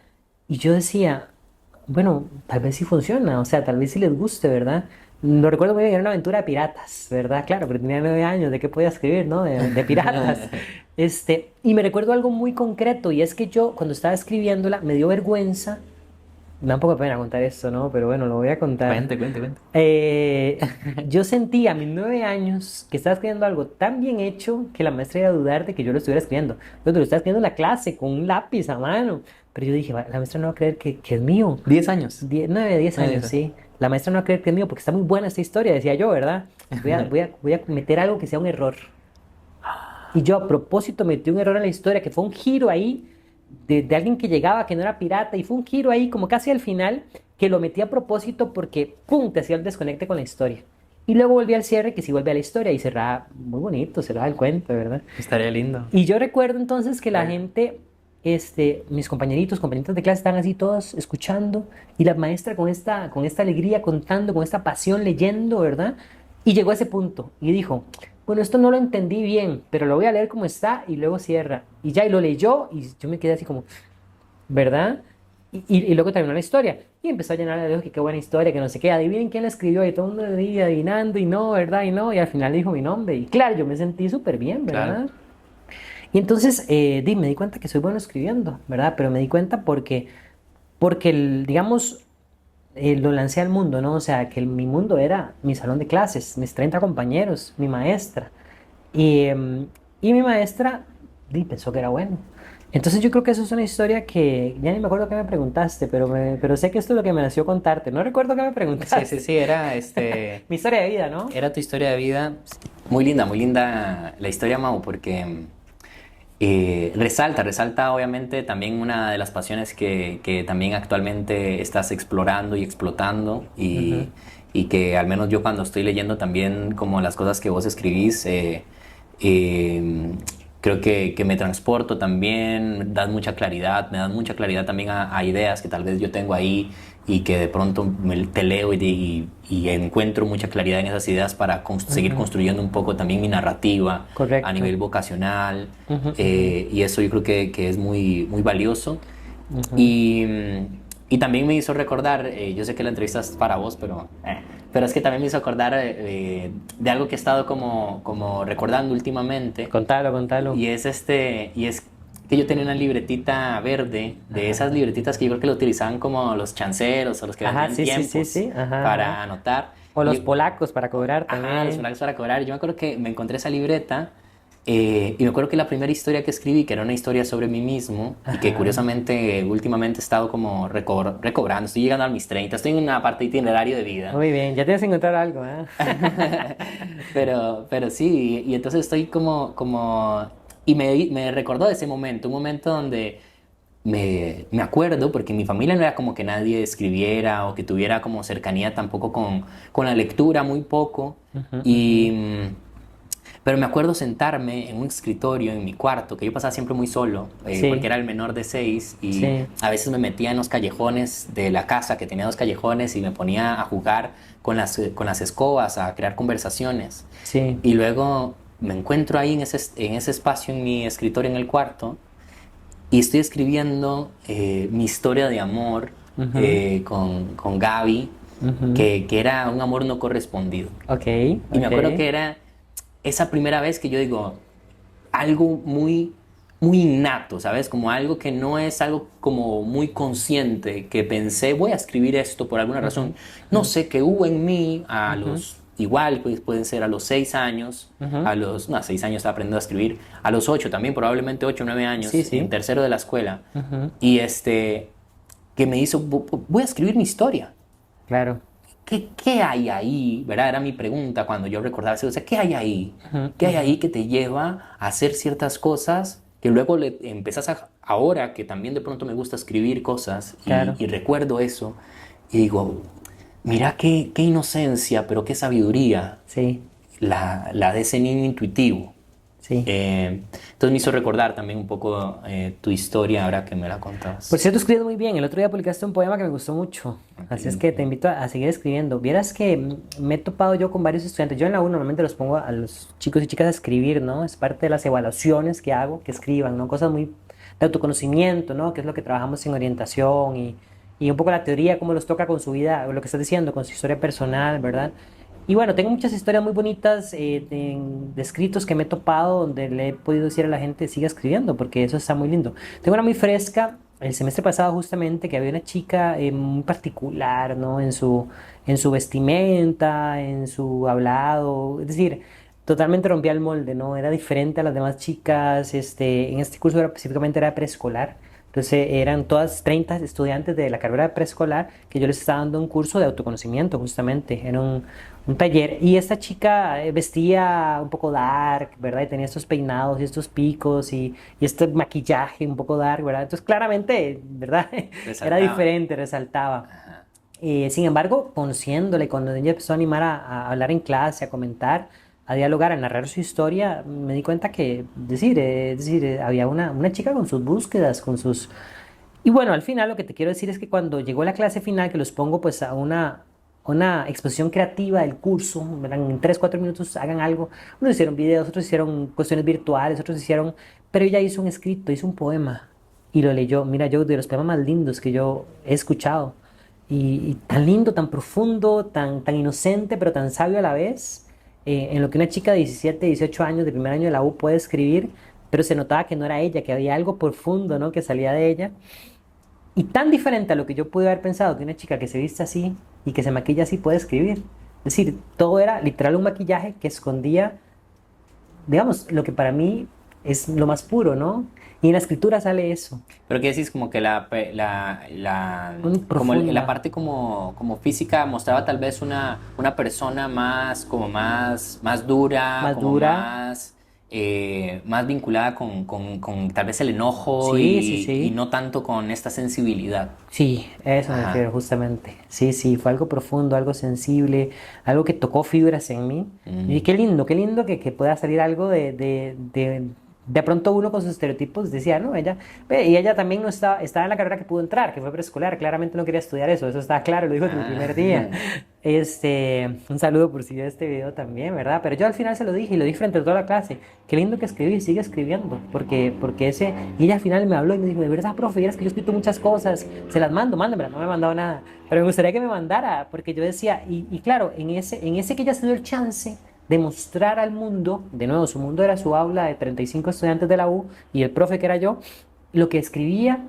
Y yo decía, bueno, tal vez sí funciona, o sea, tal vez sí les guste, ¿verdad? Lo recuerdo muy bien, era una aventura de piratas, ¿verdad? Claro, pero tenía 9 años, ¿de qué podía escribir, no? De piratas. Y me recuerdo algo muy concreto y es que yo, cuando estaba escribiéndola, me dio vergüenza. Me da un poco de pena contar esto, ¿no? Pero bueno, lo voy a contar. Cuente, cuente, cuente. Yo sentí a mis 9 años que estaba escribiendo algo tan bien hecho que la maestra iba a dudar de que yo lo estuviera escribiendo. Yo te lo estaba escribiendo en la clase con un lápiz a mano. Pero yo dije, la maestra no va a creer que es mío. 10 años. 9, 10 años, 10 años. sí. La maestra no va a creer que es mío porque está muy buena esta historia, decía yo, ¿verdad? Voy a meter algo que sea un error. Y yo a propósito metí un error en la historia, que fue un giro ahí de alguien que llegaba, que no era pirata, y fue un giro ahí como casi al final, que lo metí a propósito porque, ¡pum!, te hacía el desconecte con la historia. Y luego volví al cierre, que sí vuelve a la historia, y cerraba muy bonito, cerraba el cuento, ¿verdad? Estaría lindo. Y yo recuerdo entonces que la Claro. gente, mis compañeritas de clase estaban así todos escuchando, y la maestra con esta alegría contando, con esta pasión leyendo, ¿verdad? Y llegó a ese punto, y dijo, bueno, esto no lo entendí bien, pero lo voy a leer como está y luego cierra. Y ya, y lo leyó y yo me quedé así como, ¿verdad? Y luego terminó la historia. Y empezó a llenar de dedos que qué buena historia, que no sé qué. Adivinen quién la escribió. Y todo el mundo ahí adivinando y no, ¿verdad? Y no. Y al final dijo mi nombre. Y claro, yo me sentí súper bien, Claro. ¿verdad? Y entonces me di cuenta que soy bueno escribiendo, ¿verdad? Pero me di cuenta porque digamos, lo lancé al mundo, ¿no? O sea, que mi mundo era mi salón de clases, mis 30 compañeros, mi maestra. Y mi maestra pensó que era bueno. Entonces yo creo que eso es una historia que ya ni me acuerdo qué me preguntaste, pero sé que esto es lo que me nació contarte. No recuerdo qué me Sí, sí, preguntaste. sí, era Mi historia de vida, ¿no? era tu historia de vida. Muy linda la historia, Mau, porque resalta obviamente también una de las pasiones que también actualmente estás explorando y explotando Ujú, y que al menos yo cuando estoy leyendo también como las cosas que vos escribís, eh, creo que me transporto también, me das mucha claridad también a ideas que tal vez yo tengo ahí y que de pronto te leo y encuentro mucha claridad en esas ideas para seguir ujú. construyendo un poco también mi narrativa a Correcto. nivel vocacional Ujú, ujú, y eso yo creo que es muy valioso. ujú. Y, y también me hizo recordar, yo sé que la entrevista es para vos, pero es que también me hizo acordar de algo que he estado como recordando últimamente Contalo, contalo. y es que yo tenía una libretita verde, de esas Ajá. libretitas que yo creo que lo utilizaban como los chanceros o los que Ajá, vendían sí, sí, sí, tiempos sí. Ajá, ajá. para anotar. O Y los yo, polacos para cobrar ajá, los también. horarios para cobrar. Yo me acuerdo que me encontré esa libreta y me acuerdo que la primera historia que escribí, que era una historia sobre mí mismo y que Ajá. curiosamente últimamente he estado como recobrando, estoy llegando a mis 30, estoy en una parte de itinerario de vida. Muy bien, ya tienes que encontrar algo, ¿eh? Pero sí, y entonces estoy y me recordó ese momento, un momento donde me acuerdo, porque en mi familia no era como que nadie escribiera o que tuviera como cercanía tampoco con la lectura, muy poco, Ujú, ujú. y, pero me acuerdo sentarme en un escritorio en mi cuarto, que yo pasaba siempre muy solo, porque Sí, era el menor de seis, y sí, a veces me metía en los callejones de la casa, que tenía dos callejones, y me ponía a jugar con las escobas, a crear conversaciones. sí. Y luego me encuentro ahí en ese espacio en mi escritorio en el cuarto, y estoy escribiendo mi historia de amor Ujú, con Gaby, ujú. que era un amor no correspondido. Ok, Y me ok. acuerdo que era esa primera vez que yo digo, algo muy innato, ¿sabes? Como algo que no es algo como muy consciente, que pensé, voy a escribir esto por alguna razón. Ujú, No sé, qué hubo en mí a ujú, los, igual, pues pueden ser a los 6 años, ujú. no, 6 años estaba aprendiendo a escribir, a los 8 también, probablemente 8 o 9 años, Sí, en sí. tercero de la escuela. Ujú. Y que me hizo, voy a escribir mi historia. Claro. ¿Qué hay ahí? ¿Verdad? Era mi pregunta cuando yo recordaba eso. O sea, ¿qué hay ahí? Ujú, ¿Qué hay ujú. ahí que te lleva a hacer ciertas cosas que luego le empezás ahora que también de pronto me gusta escribir cosas Claro. y recuerdo eso y digo, mira qué inocencia, pero qué sabiduría Sí, la de ese niño intuitivo. sí. Entonces me hizo recordar también un poco tu historia ahora que me la Por contabas. cierto, escribes muy bien. El otro día publicaste un poema que me gustó mucho. Ah, qué Así es lindo. que te invito a seguir escribiendo. Vieras que me he topado yo con varios estudiantes. Yo en la U normalmente los pongo a los chicos y chicas a escribir, ¿no? Es parte de las evaluaciones que hago, que escriban, ¿no? Cosas muy de autoconocimiento, ¿no? Que es lo que trabajamos en orientación y un poco la teoría, cómo los toca con su vida, lo que estás diciendo, con su historia personal, ¿verdad? Y bueno, tengo muchas historias muy bonitas de escritos que me he topado donde le he podido decir a la gente siga escribiendo, porque eso está muy lindo. Tengo una muy fresca, el semestre pasado justamente, que había una chica muy particular, ¿no? En su vestimenta, en su hablado, es decir, totalmente rompía el molde, ¿no? Era diferente a las demás chicas, en este curso específicamente era preescolar. Entonces eran todas 30 estudiantes de la carrera de preescolar que yo les estaba dando un curso de autoconocimiento justamente. Era un taller. Y esta chica vestía un poco dark, ¿verdad? Y tenía estos peinados y estos picos y este maquillaje un poco dark, ¿verdad? Entonces claramente, ¿verdad? Era Resaltaba. diferente, resaltaba. Sin embargo, conociéndole, cuando ella empezó a animar a hablar en clase, a comentar, a dialogar, a narrar su historia, me di cuenta que, había una chica con sus búsquedas, con sus... Y bueno, al final lo que te quiero decir es que cuando llegó la clase final, que los pongo pues una exposición creativa del curso, ¿verdad? En 3, 4 minutos hagan algo. Unos hicieron videos, otros hicieron cuestiones virtuales, otros hicieron, pero ella hizo un escrito, hizo un poema y lo leyó. Mira, yo de los poemas más lindos que yo he escuchado y tan lindo, tan profundo, tan inocente, pero tan sabio a la vez, en lo que una chica de 17, 18 años de primer año de la U puede escribir, pero se notaba que no era ella, que había algo profundo, ¿no? Que salía de ella. Y tan diferente a lo que yo pude haber pensado que una chica que se viste así y que se maquilla así puede escribir. Es decir, todo era literal un maquillaje que escondía, digamos, lo que para mí es lo más puro, ¿no? Y en la escritura sale eso, Pero qué decís, como que muy como la profunda. parte como física mostraba tal vez una persona más, como más dura, Más como dura. más vinculada con tal vez el enojo Sí, sí, y sí. no tanto con esta sensibilidad. Sí, a eso me Ajá. refiero justamente. Sí, sí, fue algo profundo, algo sensible, algo que tocó fibras en mí. Y Mm. qué lindo que pueda salir algo de pronto uno con sus estereotipos decía, no, ella, ve, y ella también no estaba en la carrera que pudo entrar, que fue preescolar, claramente no quería estudiar eso estaba claro, lo dijo desde el Ah. primer día. Un saludo por si vio este video también, ¿verdad? Pero yo al final se lo dije y lo dije frente a toda la clase. Qué lindo que escribí y sigue escribiendo, porque ese, y ella al final me habló y me dijo, de verdad, profe, vieras que yo he escrito muchas cosas, se las mando, mándamelas, no me ha mandado nada, pero me gustaría que me mandara, porque yo decía, y claro, en ese que ella se dio el chance de mostrar al mundo, de nuevo, su mundo era su aula de 35 estudiantes de la U y el profe que era yo, lo que escribía,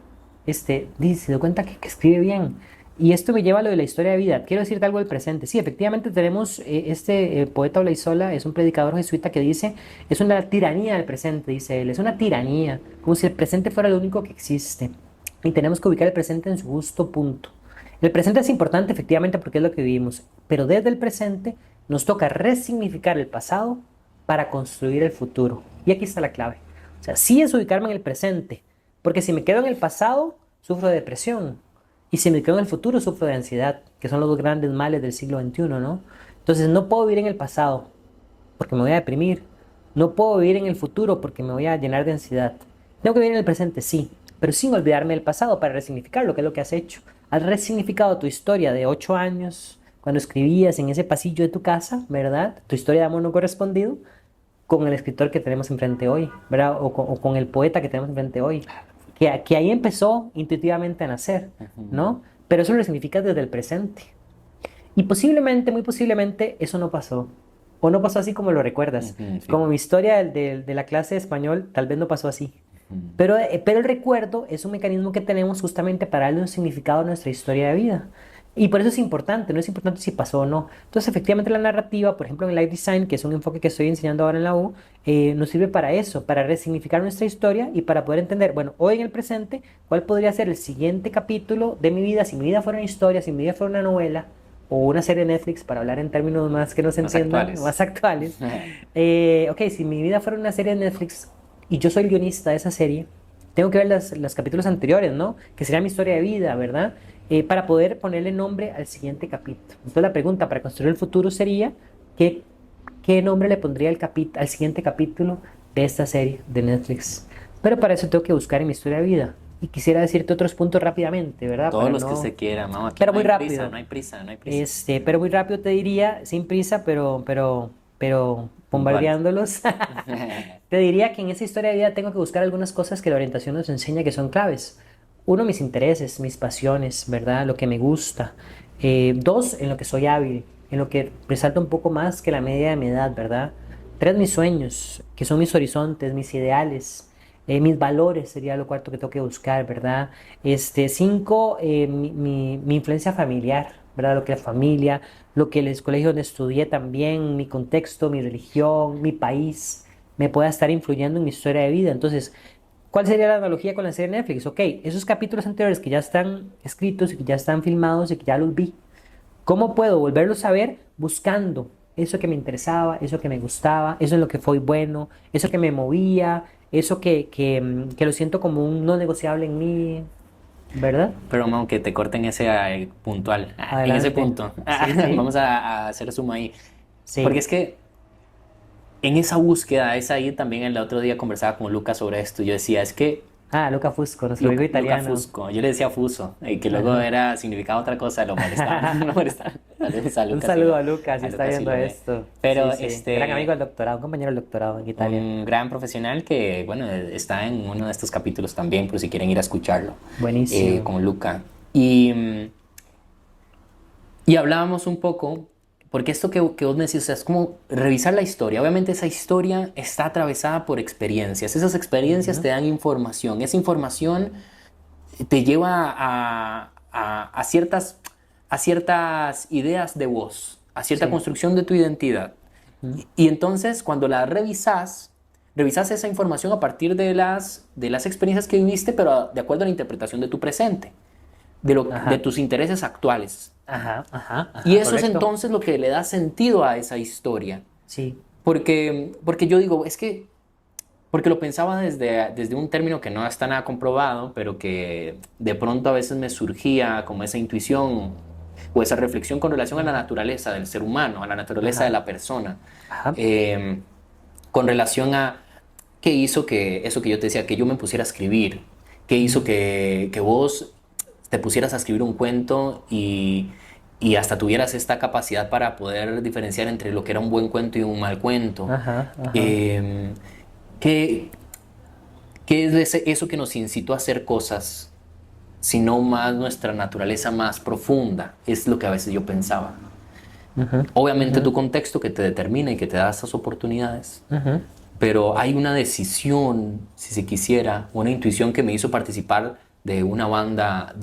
se dio cuenta que escribe bien. Y esto me lleva a lo de la historia de vida. Quiero decirte algo del presente. Sí, efectivamente tenemos poeta Olaizola, es un predicador jesuita que dice, es una tiranía del presente, dice él, es una tiranía, como si el presente fuera lo único que existe. Y tenemos que ubicar el presente en su justo punto. El presente es importante efectivamente porque es lo que vivimos, pero desde el presente nos toca resignificar el pasado para construir el futuro. Y aquí está la clave. O sea, sí es ubicarme en el presente, porque si me quedo en el pasado, sufro de depresión. Y si me quedo en el futuro, sufro de ansiedad, que son los dos grandes males del siglo XXI, ¿no? Entonces no puedo vivir en el pasado porque me voy a deprimir. No puedo vivir en el futuro porque me voy a llenar de ansiedad. Tengo que vivir en el presente, sí, pero sin olvidarme del pasado para resignificar lo que es lo que has hecho. Has resignificado tu historia de 8 años, cuando escribías en ese pasillo de tu casa, ¿verdad? Tu historia de amor no correspondido, con el escritor que tenemos enfrente hoy, ¿verdad? O con el poeta que tenemos enfrente hoy. Que ahí empezó intuitivamente a nacer, Ujú. ¿no? Pero eso lo significa desde el presente. Y posiblemente, muy posiblemente, eso no pasó. O no pasó así como lo recuerdas. Ujú, sí. Como mi historia de la clase de español, tal vez no pasó así. Ujú. Pero el recuerdo es un mecanismo que tenemos justamente para darle un significado a nuestra historia de vida. Y por eso es importante, no es importante si pasó o no. Entonces, efectivamente, la narrativa, por ejemplo, en el Life Design, que es un enfoque que estoy enseñando ahora en la U, nos sirve para eso, para resignificar nuestra historia y para poder entender, bueno, hoy en el presente, cuál podría ser el siguiente capítulo de mi vida, si mi vida fuera una historia, si mi vida fuera una novela o una serie de Netflix, para hablar en términos más que nos Más entiendan, actuales. más actuales. Ok, si mi vida fuera una serie de Netflix y yo soy el guionista de esa serie, tengo que ver los capítulos anteriores, ¿no? Que sería mi historia de vida, ¿verdad? Para poder ponerle nombre al siguiente capítulo. Entonces la pregunta para construir el futuro sería, ¿qué, qué nombre le pondría al siguiente capítulo de esta serie de Netflix? Pero para eso tengo que buscar en mi historia de vida. Y quisiera decirte otros puntos rápidamente, ¿verdad? Todos Para los que no... usted quiera, mamá. Aquí Pero no muy hay prisa, rápido. no hay prisa, no hay prisa. Pero muy rápido te diría, sin prisa, pero Puntual. bombardeándolos. Te diría que en esa historia de vida tengo que buscar algunas cosas que la orientación nos enseña que son claves. Uno, mis intereses, mis pasiones, ¿verdad? Lo que me gusta. Dos, en lo que soy hábil, en lo que resalto un poco más que la media de mi edad, ¿verdad? Tres, mis sueños, que son mis horizontes, mis ideales. Mis valores sería lo cuarto que tengo que buscar, ¿verdad? Cinco, mi influencia familiar, ¿verdad? Lo que es familia, lo que el colegio donde estudié también, mi contexto, mi religión, mi país, me pueda estar influyendo en mi historia de vida. Entonces, ¿cuál sería la analogía con la serie Netflix? Ok, esos capítulos anteriores que ya están escritos y que ya están filmados y que ya los vi, ¿cómo puedo volverlos a ver? Buscando eso que me interesaba, eso que me gustaba, eso en lo que fue bueno, eso que me movía, eso que lo siento como un no negociable en mí, ¿verdad? Pero aunque te corten ese puntual, en ese Adelante. punto, Sí, sí, vamos a hacer suma ahí. Porque sí. es que en esa búsqueda, es ahí también el otro día conversaba con Lucas sobre esto. Yo decía, es que Ah, Luca Fusco, nuestro amigo Luca italiano. Fusco, yo le decía Fuso, y que luego era, significaba otra cosa, lo molestaba, lo molestaba. Saludos a Un Lucas, saludo a Lucas si a está Lucas sí viendo lo ve. esto. Pero Sí, sí. Gran amigo del doctorado, un compañero del doctorado en Italia. un gran profesional que, bueno, está en uno de estos capítulos también, por si quieren ir a escucharlo, Buenísimo. con Luca. Y hablábamos un poco, porque esto que vos me decís, o sea, es como revisar la historia. Obviamente esa historia está atravesada por experiencias. Esas experiencias Ujú. te dan información. Esa información te lleva a ciertas ideas de vos, a cierta Sí. construcción de tu identidad. Ujú. Y entonces cuando la revisas esa información a partir de las experiencias que viviste, pero de acuerdo a la interpretación de tu presente, de Ajá. tus intereses actuales. Ajá, ajá, Y ajá, eso es correcto. entonces lo que le da sentido a esa historia. Sí. Porque yo digo, es que, porque lo pensaba desde un término que no está nada comprobado, pero que de pronto a veces me surgía como esa intuición o esa reflexión con relación a la naturaleza del ser humano, a la naturaleza de Ajá, la persona, ajá. eh, con relación a qué hizo que eso que yo te decía, que yo me pusiera a escribir, qué hizo Ujú. que vos te pusieras a escribir un cuento y hasta tuvieras esta capacidad para poder diferenciar entre lo que era un buen cuento y un mal cuento. Ajá, ajá. Eh, ¿qué, qué es eso que nos incitó a hacer cosas, sino más nuestra naturaleza más profunda? Es lo que a veces yo pensaba. Ujú, Obviamente ujú, tu contexto que te determina y que te da esas oportunidades, ujú. pero hay una decisión, si se quisiera, una intuición que me hizo participar de una banda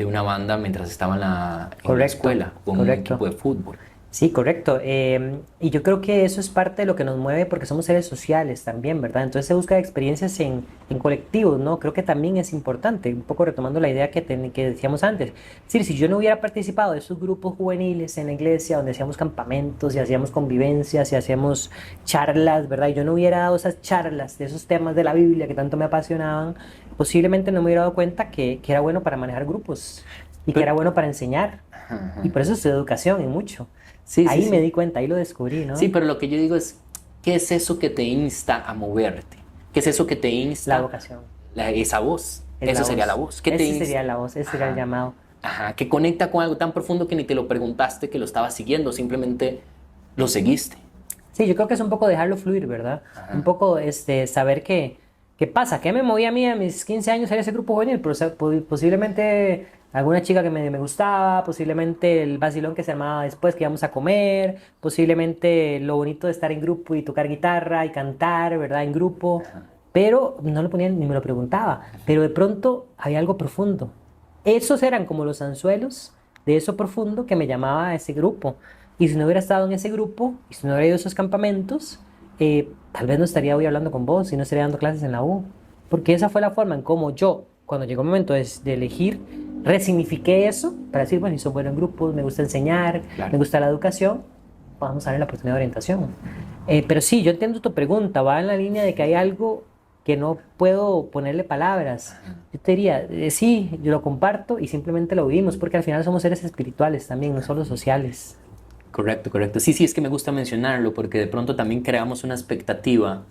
mientras estaba en la Correcto, escuela, con un correcto. equipo de fútbol. Sí, correcto. Y yo creo que eso es parte de lo que nos mueve porque somos seres sociales también, ¿verdad? Entonces se busca experiencias en colectivos, ¿no? Creo que también es importante, un poco retomando la idea que decíamos antes. Es decir, si yo no hubiera participado de esos grupos juveniles en la iglesia donde hacíamos campamentos y hacíamos convivencias y hacíamos charlas, ¿verdad? Y yo no hubiera dado esas charlas de esos temas de la Biblia que tanto me apasionaban, posiblemente no me hubiera dado cuenta que era bueno para manejar grupos y que era Pero- bueno para enseñar. Y Ajá. por eso es educación en mucho. Sí, sí, Ahí me sí. di cuenta, ahí lo descubrí, Sí, ¿no? pero lo que yo digo es, ¿qué es eso que te insta a moverte? ¿Qué es eso que te La insta vocación, esa voz? es Eso la sería la voz. voz. ¿Qué te Ese insta? sería la voz, ese sería el Ajá. llamado. Ajá, que conecta con algo tan profundo que ni te lo preguntaste, que lo estabas siguiendo, simplemente lo seguiste. Sí, yo creo que es un poco dejarlo fluir, ¿verdad? Un Ajá. poco saber qué pasa, qué me movía a mí a mis 15 años a ese grupo juvenil, pero, o sea, posiblemente alguna chica que me gustaba, posiblemente el vacilón que se armaba después que íbamos a comer, posiblemente lo bonito de estar en grupo y tocar guitarra y cantar, ¿verdad? En grupo, pero no lo ponía ni me lo preguntaba, pero de pronto había algo profundo. Esos eran como los anzuelos de eso profundo que me llamaba a ese grupo. Y si no hubiera estado en ese grupo, y si no hubiera ido a esos campamentos, tal vez no estaría hoy hablando con vos y no estaría dando clases en la U. Porque esa fue la forma en cómo yo, cuando llegó el momento de elegir, resignifiqué eso para decir, bueno, y soy bueno en grupos, me gusta enseñar, me Claro. gusta la educación, vamos a darle la oportunidad de orientación. Pero sí, yo entiendo tu pregunta, va en la línea de que hay algo que no puedo ponerle palabras. Yo te diría, sí, yo lo comparto y simplemente lo vivimos, porque al final somos seres espirituales también, no solo sociales. Correcto, correcto. Sí, sí, es que me gusta mencionarlo porque de pronto también creamos una expectativa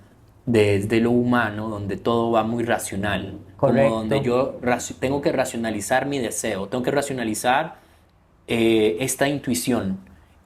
desde lo humano donde todo va muy racional, como donde Correcto. yo tengo que racionalizar mi deseo, tengo que racionalizar esta intuición.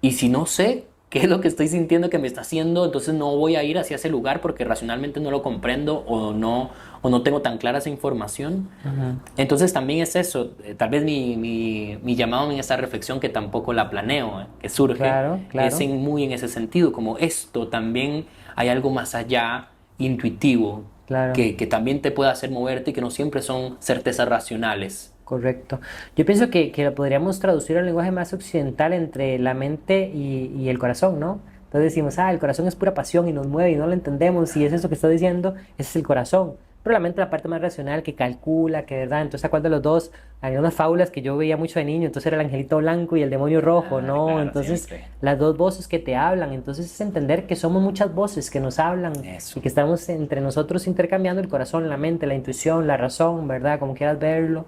Y si no sé qué es lo que estoy sintiendo que me está haciendo, entonces no voy a ir hacia ese lugar porque racionalmente no lo comprendo o no tengo tan clara esa información. Ujú. Entonces también es eso, tal vez mi llamado en esta reflexión que tampoco la planeo, que surge, Claro, es claro, muy en ese sentido, como esto también hay algo más allá, intuitivo, claro, que también te puede hacer moverte y que no siempre son certezas racionales. correcto. Yo pienso que lo podríamos traducir al lenguaje más occidental entre la mente y el corazón, ¿no? Entonces decimos, el corazón es pura pasión y nos mueve y no lo entendemos y es eso que está diciendo, ese es el corazón. Pero la mente es la parte más racional que calcula, que verdad. Entonces, ¿a cuál de los dos? Había unas fábulas que yo veía mucho de niño, entonces era el angelito blanco y el demonio rojo, Claro, ¿no? claro, Entonces, siempre. las dos voces que te hablan. Entonces, es entender que somos muchas voces que nos hablan y Eso. que estamos entre nosotros intercambiando el corazón, la mente, la intuición, la razón, ¿verdad? Como quieras verlo.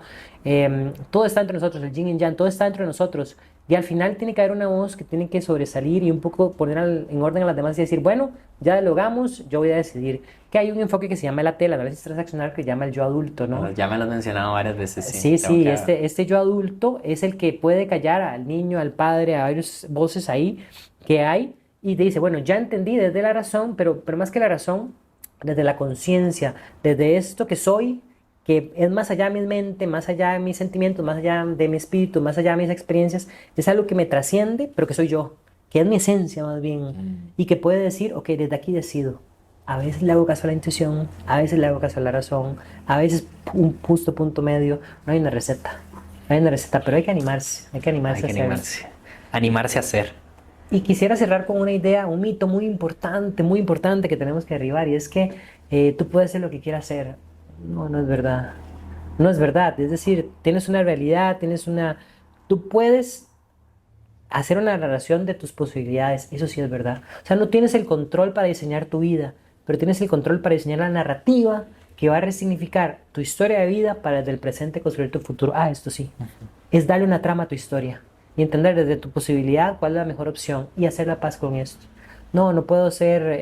Todo está entre nosotros, el yin y el yang, todo está entre nosotros. Y al final tiene que haber una voz que tiene que sobresalir y un poco poner en orden a las demás y decir, bueno, ya lo logramos, yo voy a decidir. Que hay un enfoque que se llama el análisis transaccional, que se llama el yo adulto, ¿no? Ya me lo has mencionado varias veces, sí. Sí, Tengo sí, que... este yo adulto es el que puede callar al niño, al padre, a varias voces ahí que hay y te dice, bueno, ya entendí desde la razón, pero más que la razón, desde la conciencia, desde esto que soy, que es más allá de mi mente, más allá de mis sentimientos, más allá de mi espíritu, más allá de mis experiencias, es algo que me trasciende, pero que soy yo, que es mi esencia más bien, y que puede decir, ok, desde aquí decido. A veces le hago caso a la intuición, a veces le hago caso a la razón, a veces un justo punto medio. No hay una receta, no hay una receta, pero hay que animarse, hay que animarse Hay que a hacerlo. animarse. Animarse a hacer. Y quisiera cerrar con una idea, un mito muy importante que tenemos que derribar, y es que tú puedes hacer lo que quieras hacer. No, no es verdad. No es verdad. Es decir, tienes una realidad, tú puedes hacer una narración de tus posibilidades, eso sí es verdad. O sea, no tienes el control para diseñar tu vida, pero tienes el control para diseñar la narrativa que va a resignificar tu historia de vida para desde el presente construir tu futuro. Ah, esto sí. Es darle una trama a tu historia y entender desde tu posibilidad cuál es la mejor opción y hacer la paz con esto. No, no puedo ser,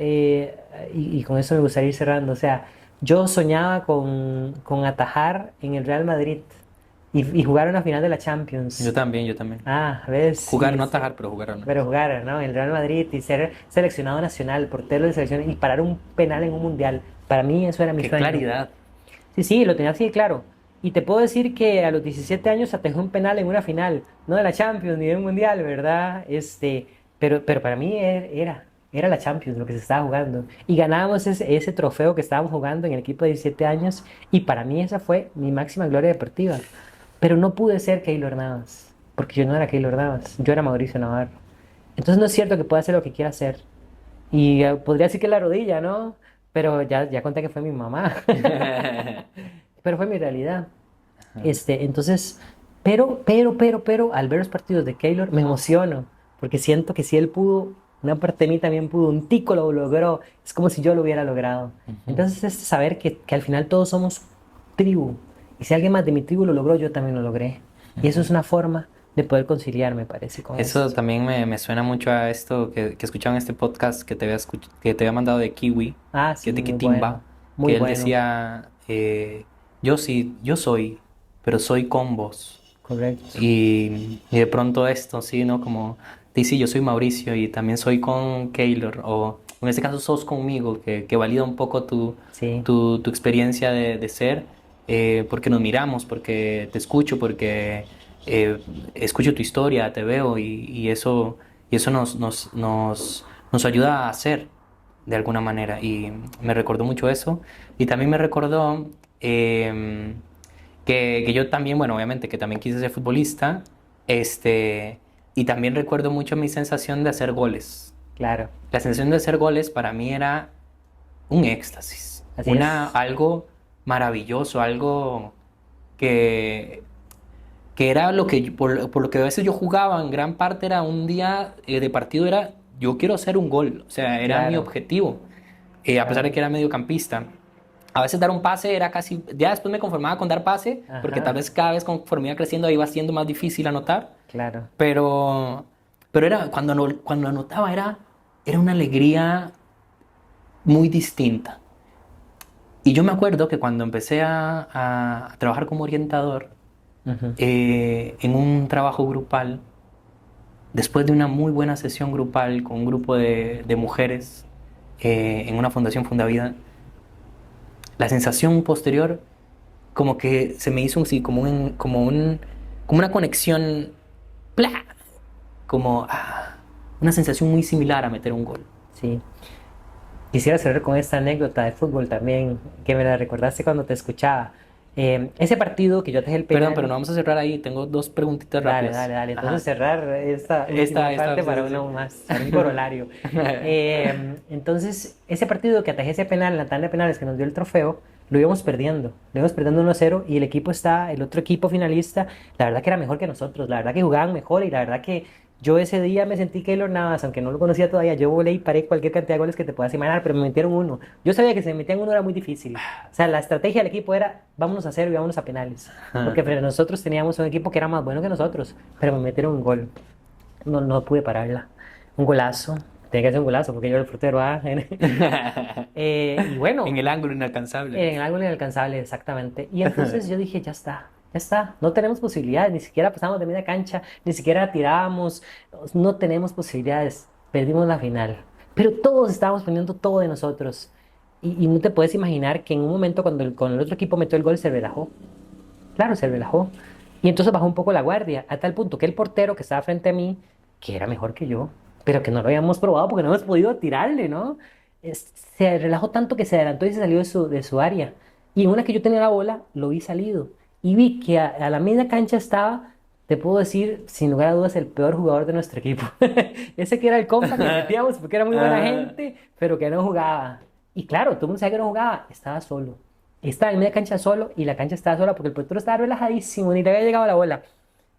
y con eso me gustaría ir cerrando, o sea, yo soñaba con atajar en el Real Madrid y jugar una final de la Champions. Yo también, yo también. Ah, ves. Jugar, no atajar, pero jugar no. Pero jugar, ¿no? En el Real Madrid y ser seleccionado nacional, portero de selección y parar un penal en un mundial. Para mí eso era mi Qué sueño. claridad. Sí, sí, lo tenía así de claro. Y te puedo decir que a los 17 años atajé un penal en una final, no de la Champions ni de un mundial, ¿verdad? Pero para mí era la Champions lo que se estaba jugando. Y ganábamos ese trofeo que estábamos jugando en el equipo de 17 años. Y para mí esa fue mi máxima gloria deportiva. Pero no pude ser Keylor Navas, porque yo no era Keylor Navas, yo era Mauricio Navarro. Entonces no es cierto que pueda hacer lo que quiera hacer. Y podría decir que la rodilla, ¿no? Pero ya conté que fue mi mamá. Pero fue mi realidad. Entonces, pero, al ver los partidos de Keylor me emociono, porque siento que si él pudo, una parte de mí también pudo, un tico lo logró, es como si yo lo hubiera logrado. Entonces, es saber que al final todos somos tribu, y si alguien más de mi tribu lo logró, yo también lo logré. Y eso es una forma de poder conciliar, me parece, con Eso esto. también me suena mucho a esto que escuchaba en este podcast que te había mandado de Kiwi, Ah, que sí, es de muy Kitimba, bueno, muy que él bueno, decía, yo sí, yo soy, pero soy con vos. correcto. Y de pronto esto, sí, ¿no? Como, sí, yo soy Mauricio y también soy con Keylor, o en este caso sos conmigo, que valida un poco Sí, tu experiencia de ser, porque nos miramos, porque te escucho, porque escucho tu historia, te veo y eso nos ayuda a hacer de alguna manera. Y me recordó mucho eso. Y también me recordó que yo también, bueno, obviamente que también quise ser futbolista, y también recuerdo mucho mi sensación de hacer goles. claro, La sensación de hacer goles para mí era un éxtasis, así es. algo maravilloso, algo que, que era lo que por lo que a veces yo jugaba, en gran parte era un día de partido, era yo quiero hacer un gol, o sea, era mi Claro, objetivo, a pesar de claro. que era mediocampista. A veces dar un pase era casi, ya después me conformaba con dar pase, porque tal Ajá, vez cada vez conforme iba creciendo iba siendo más difícil anotar, claro. pero, pero era, cuando anotaba era una alegría muy distinta. Y yo me acuerdo que cuando empecé a trabajar como orientador, Ujú. en un trabajo grupal, después de una muy buena sesión grupal con un grupo de mujeres en una fundación Fundavida, la sensación posterior como que se me hizo un, sí, como una conexión, ¡plá! Como una sensación muy similar a meter un gol. Sí. Quisiera cerrar con esta anécdota de fútbol también, que me la recordaste cuando te escuchaba. Ese partido que yo atajé el Perdón, pero penal. no vamos a cerrar ahí. Tengo dos preguntitas Dale, rápidas. dale, dale. Entonces Ajá. cerrar esta última Esta, parte sí, para sí, uno sí. más, para un corolario. Entonces, ese partido que atajé ese penal, en la tanda de penales que nos dio el trofeo, lo íbamos perdiendo 1-0 y el otro equipo finalista, la verdad que era mejor que nosotros, la verdad que jugaban mejor y la verdad que yo ese día me sentí Keylor Navas, aunque no lo conocía todavía, yo volé y paré cualquier cantidad de goles que te puedas imaginar, pero me metieron uno. Yo sabía que si me metían uno era muy difícil. O sea, la estrategia del equipo era, vámonos a cero y vámonos a penales. Porque frente a nosotros teníamos un equipo que era más bueno que nosotros, pero me metieron un gol. no pude pararla. Un golazo. Tenía que hacer un golazo porque yo era el portero. Y bueno, En el ángulo inalcanzable. en algo inalcanzable, exactamente. Y entonces yo dije, ya está, no tenemos posibilidades, ni siquiera pasamos de media cancha, ni siquiera tirábamos, no tenemos posibilidades, perdimos la final. Pero todos estábamos poniendo todo de nosotros. Y no te puedes imaginar que en un momento cuando el otro equipo metió el gol se relajó. Claro, se relajó. Y entonces bajó un poco la guardia, a tal punto que el portero que estaba frente a mí, que era mejor que yo, pero que no lo habíamos probado porque no hemos podido tirarle, ¿no? Se relajó tanto que se adelantó y se salió de su área. Y en una que yo tenía la bola, lo vi salido. Y vi que a la media cancha estaba, te puedo decir, sin lugar a dudas, el peor jugador de nuestro equipo. Ese que era el compa que metíamos porque era muy buena gente, pero que no jugaba. Y claro, todo el mundo sabía que no jugaba, estaba solo. Estaba en media cancha solo y la cancha estaba sola porque el portero estaba relajadísimo, ni le había llegado la bola.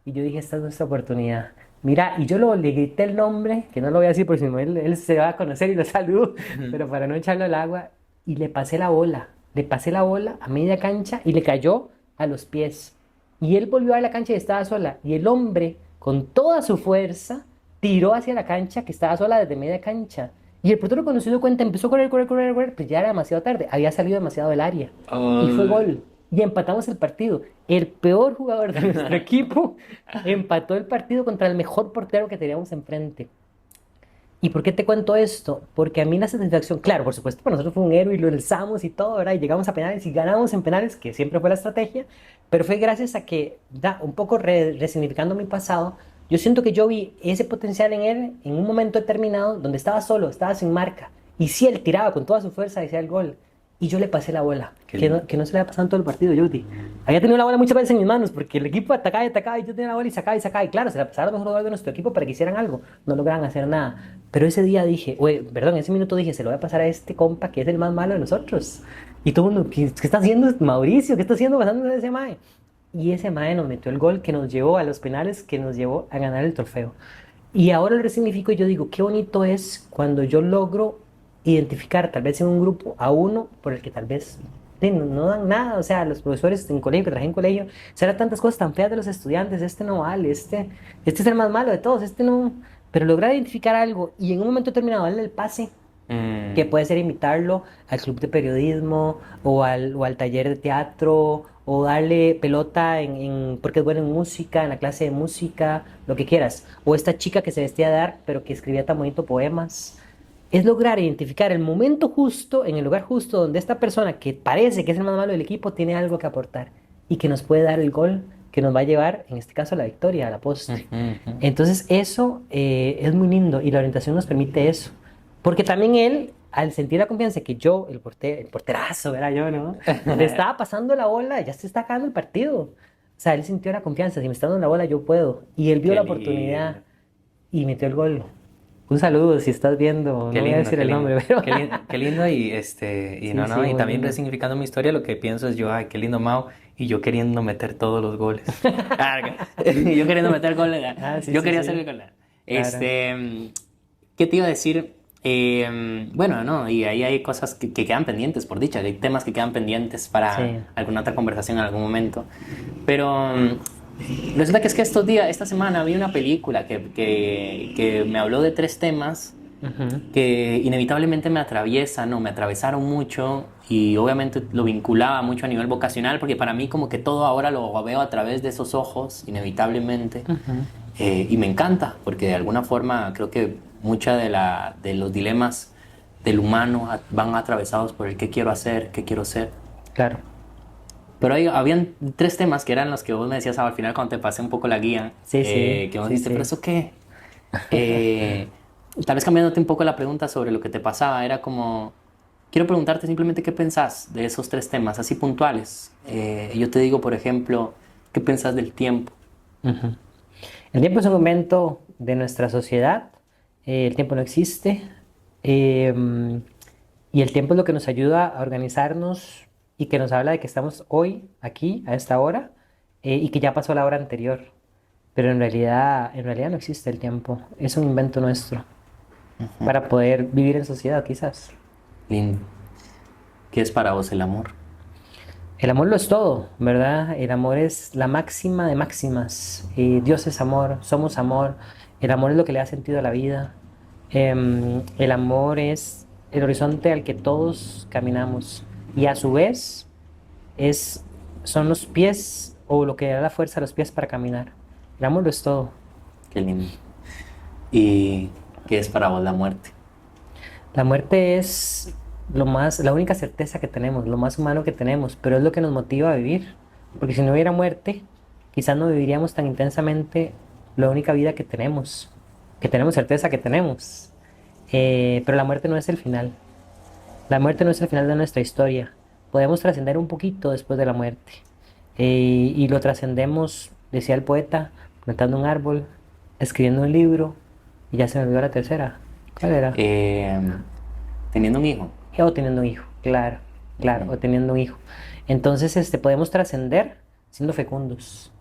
Y yo dije, esta es nuestra oportunidad. Mira, y yo le grité el nombre, que no lo voy a decir por si no él se va a conocer y lo saludo, pero para no echarlo al agua, y le pasé la bola. Le pasé la bola a media cancha y le cayó a los pies. Y él volvió a la cancha y estaba sola. Y el hombre, con toda su fuerza, tiró hacia la cancha que estaba sola desde media cancha. Y el portero cuando se dio cuenta empezó a correr, correr, correr, correr, pues ya era demasiado tarde, había salido demasiado del área. Y fue Oh, gol. Y empatamos el partido. El peor jugador de nuestro equipo empató el partido contra el mejor portero que teníamos enfrente. ¿Y por qué te cuento esto? Porque a mí la satisfacción, claro, por supuesto, para nosotros fue un héroe y lo alzamos y todo, ¿verdad? Y llegamos a penales y ganamos en penales, que siempre fue la estrategia, pero fue gracias a que, un poco resignificando mi pasado, yo siento que yo vi ese potencial en él en un momento determinado donde estaba solo, estaba sin marca. Y si él tiraba con toda su fuerza hacia el gol, y yo le pasé la bola, qué que lindo. no se le había pasado en todo el partido, Judy. Había tenido la bola muchas veces en mis manos, porque el equipo atacaba y atacaba, y yo tenía la bola y sacaba y sacaba. Y claro, se la pasaron a los jugadores de nuestro equipo para que hicieran algo. No lograban hacer nada. Pero ese día dije, perdón, ese minuto dije, se lo voy a pasar a este compa que es el más malo de nosotros. Y todo el mundo, ¿qué está haciendo Mauricio? ¿Qué está haciendo pasándose a ese mae? Y ese mae nos metió el gol que nos llevó a los penales, que nos llevó a ganar el trofeo. Y ahora lo resignifico y yo digo, qué bonito es cuando yo logro identificar tal vez en un grupo a uno por el que tal vez no dan nada. O sea, los profesores en colegio, que traje en colegio, serán tantas cosas tan feas de los estudiantes, este no vale, este es el más malo de todos, este no. Pero lograr identificar algo y en un momento determinado darle el pase, que puede ser invitarlo al club de periodismo o al taller de teatro o darle pelota porque es bueno en música, en la clase de música, lo que quieras. O esta chica que se vestía de art pero que escribía tan bonito poemas. Es lograr identificar el momento justo, en el lugar justo, donde esta persona que parece que es el más malo del equipo tiene algo que aportar y que nos puede dar el gol que nos va a llevar, en este caso, a la victoria, a la postre. Entonces eso es muy lindo y la orientación nos permite eso. Porque también él, al sentir la confianza que yo, el porterazo, era yo, ¿no? Le estaba pasando la bola, ya se está acabando el partido. O sea, él sintió la confianza, si me está dando la bola yo puedo. Y él vio Qué la lindo. oportunidad y metió el gol. Un saludo si estás viendo, Qué no voy a lindo, decir qué el lindo, nombre, pero qué lindo y y sí, no, sí, no, y muy también lindo. resignificando mi historia, lo que pienso es yo, ay, qué lindo Mau, y yo queriendo meter todos los goles. Yo queriendo meter goles, Ah, sí, yo sí, quería sí, hacer el gol. claro. ¿Qué te iba a decir? Bueno, no, y ahí hay cosas que quedan pendientes, por dicha, hay temas que quedan pendientes para Sí, alguna otra conversación en algún momento, pero resulta que es que esta semana vi una película que me habló de tres temas ujú, que inevitablemente me atraviesan o me atravesaron mucho y obviamente lo vinculaba mucho a nivel vocacional porque para mí como que todo ahora lo veo a través de esos ojos, inevitablemente, ujú, y me encanta porque de alguna forma creo que mucha de los dilemas del humano van atravesados por el qué quiero hacer, qué quiero ser. claro. Pero habían tres temas que eran los que vos me decías al final cuando te pasé un poco la guía, Sí, sí, que vos sí, dijiste, ¿pero sí. eso qué? Eh, Tal vez cambiándote un poco la pregunta sobre lo que te pasaba, era como, quiero preguntarte simplemente qué pensás de esos tres temas, así puntuales. Yo te digo, por ejemplo, ¿qué pensás del tiempo? Ujú. El tiempo es un momento de nuestra sociedad. El tiempo no existe. em, y el tiempo es lo que nos ayuda a organizarnos y que nos habla de que estamos hoy, aquí, a esta hora, y que ya pasó la hora anterior. Pero en realidad no existe el tiempo. Es un invento nuestro para poder vivir en sociedad, quizás. Lindo. ¿Qué es para vos el amor? El amor lo es todo, ¿verdad? El amor es la máxima de máximas. Dios es amor, somos amor. El amor es lo que le da sentido a la vida. El amor es el horizonte al que todos caminamos. Y a su vez es, son los pies o lo que da la fuerza a los pies para caminar. El amor lo es todo. Qué lindo. ¿Y qué es para vos la muerte? La muerte es la única certeza que tenemos, lo más humano que tenemos, pero es lo que nos motiva a vivir. Porque si no hubiera muerte, quizás no viviríamos tan intensamente la única vida que tenemos certeza que tenemos. Pero la muerte no es el final. La muerte no es el final de nuestra historia. Podemos trascender un poquito después de la muerte. Y lo trascendemos, decía el poeta, plantando un árbol, escribiendo un libro, y ya se me olvidó la tercera. ¿Cuál era? Eh, Teniendo un hijo. O teniendo un hijo, claro, claro, Ujú. o teniendo un hijo. Entonces, podemos trascender siendo fecundos.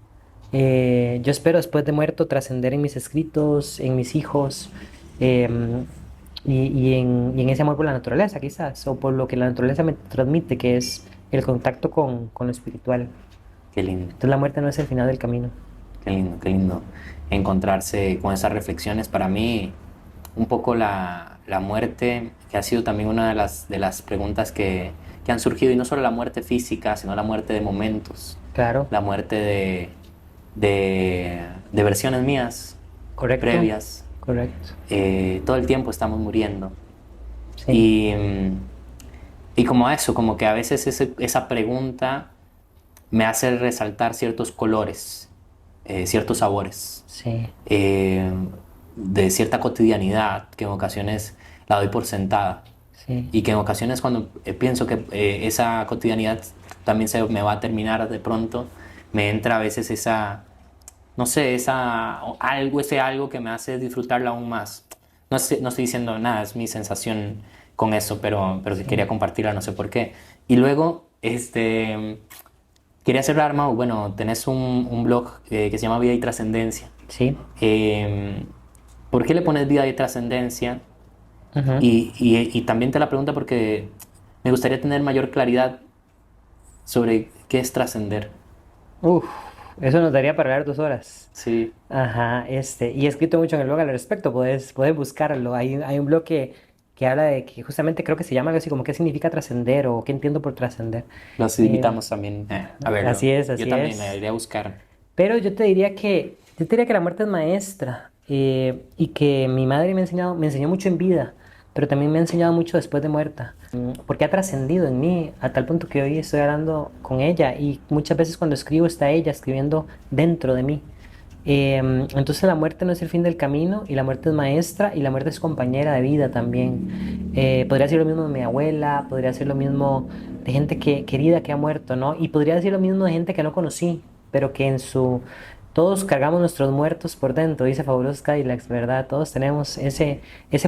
Yo espero después de muerto trascender en mis escritos, en mis hijos, em, y en ese amor por la naturaleza, quizás, o por lo que la naturaleza me transmite, que es el contacto con lo espiritual. Qué lindo, Entonces, la muerte no es el final del camino. qué lindo, qué lindo encontrarse con esas reflexiones. Para mí, un poco la muerte, que ha sido también una de las preguntas que han surgido, y no solo la muerte física, sino la muerte de momentos, Claro, la muerte de versiones mías correcto, previas. correcto. Todo el tiempo estamos muriendo. Sí, Y, y como eso, como que a veces esa pregunta me hace resaltar ciertos colores, ciertos sabores, sí, eh, de cierta cotidianidad que en ocasiones la doy por sentada. sí. Y que en ocasiones cuando pienso que esa cotidianidad también se me va a terminar de pronto, me entra a veces esa, no sé, ese algo que me hace disfrutarla aún más. No sé, no estoy diciendo nada, es mi sensación con eso, pero sí quería Sí, compartirla, no sé por qué. Y luego, quería hacer Mau, bueno, tenés un blog que se llama Vida y Trascendencia. sí. Eh, ¿Por qué le pones vida y trascendencia? Ujú. Y también te la pregunta porque me gustaría tener mayor claridad sobre qué es trascender. Uf, eso nos daría para hablar 2 horas. Sí, Ajá, y he escrito mucho en el blog al respecto, puedes buscarlo. Hay un blog que habla de que justamente creo que se llama algo así como qué significa trascender o qué entiendo por trascender. los Eh, invitamos también a verlo. Así es, Yo así también me es. iré a buscar. Pero yo te diría que la muerte es maestra, y que mi madre me enseñó mucho en vida, pero también me ha enseñado mucho después de muerta, porque ha trascendido en mí a tal punto que hoy estoy hablando con ella y muchas veces cuando escribo está ella escribiendo dentro de mí. Entonces la muerte no es el fin del camino y la muerte es maestra y la muerte es compañera de vida también. Podría ser lo mismo de mi abuela, podría ser lo mismo de gente querida que ha muerto, ¿no? Y podría decir lo mismo de gente que no conocí, pero que en su... Todos cargamos nuestros muertos por dentro, dice Fabulosos Cadillacs, ¿verdad? Todos tenemos ese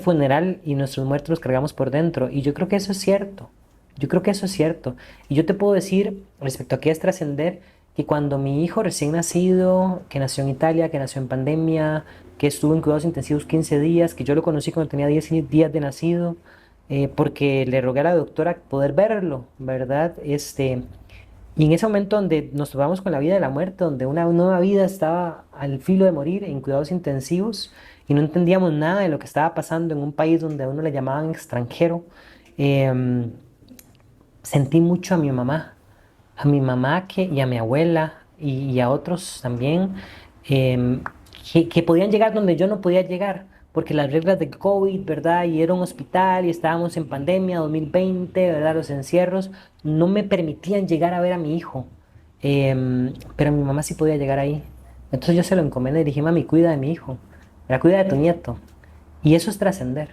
funeral y nuestros muertos los cargamos por dentro. Y yo creo que eso es cierto. Yo creo que eso es cierto. Y yo te puedo decir, respecto a qué es trascender, que cuando mi hijo recién nacido, que nació en Italia, que nació en pandemia, que estuvo en cuidados intensivos 15 días, que yo lo conocí cuando tenía 10 días de nacido, porque le rogué a la doctora poder verlo, ¿verdad? Y en ese momento donde nos topamos con la vida de la muerte, donde una nueva vida estaba al filo de morir en cuidados intensivos y no entendíamos nada de lo que estaba pasando en un país donde a uno le llamaban extranjero, em, sentí mucho a mi mamá y a mi abuela y a otros también, em, que podían llegar donde yo no podía llegar, porque las reglas de COVID, ¿verdad? Y era un hospital y estábamos en pandemia 2020, ¿verdad? Los encierros no me permitían llegar a ver a mi hijo. Pero mi mamá sí podía llegar ahí. Entonces yo se lo encomendé y dije, mami, cuida de mi hijo, la cuida de tu nieto. Y eso es trascender.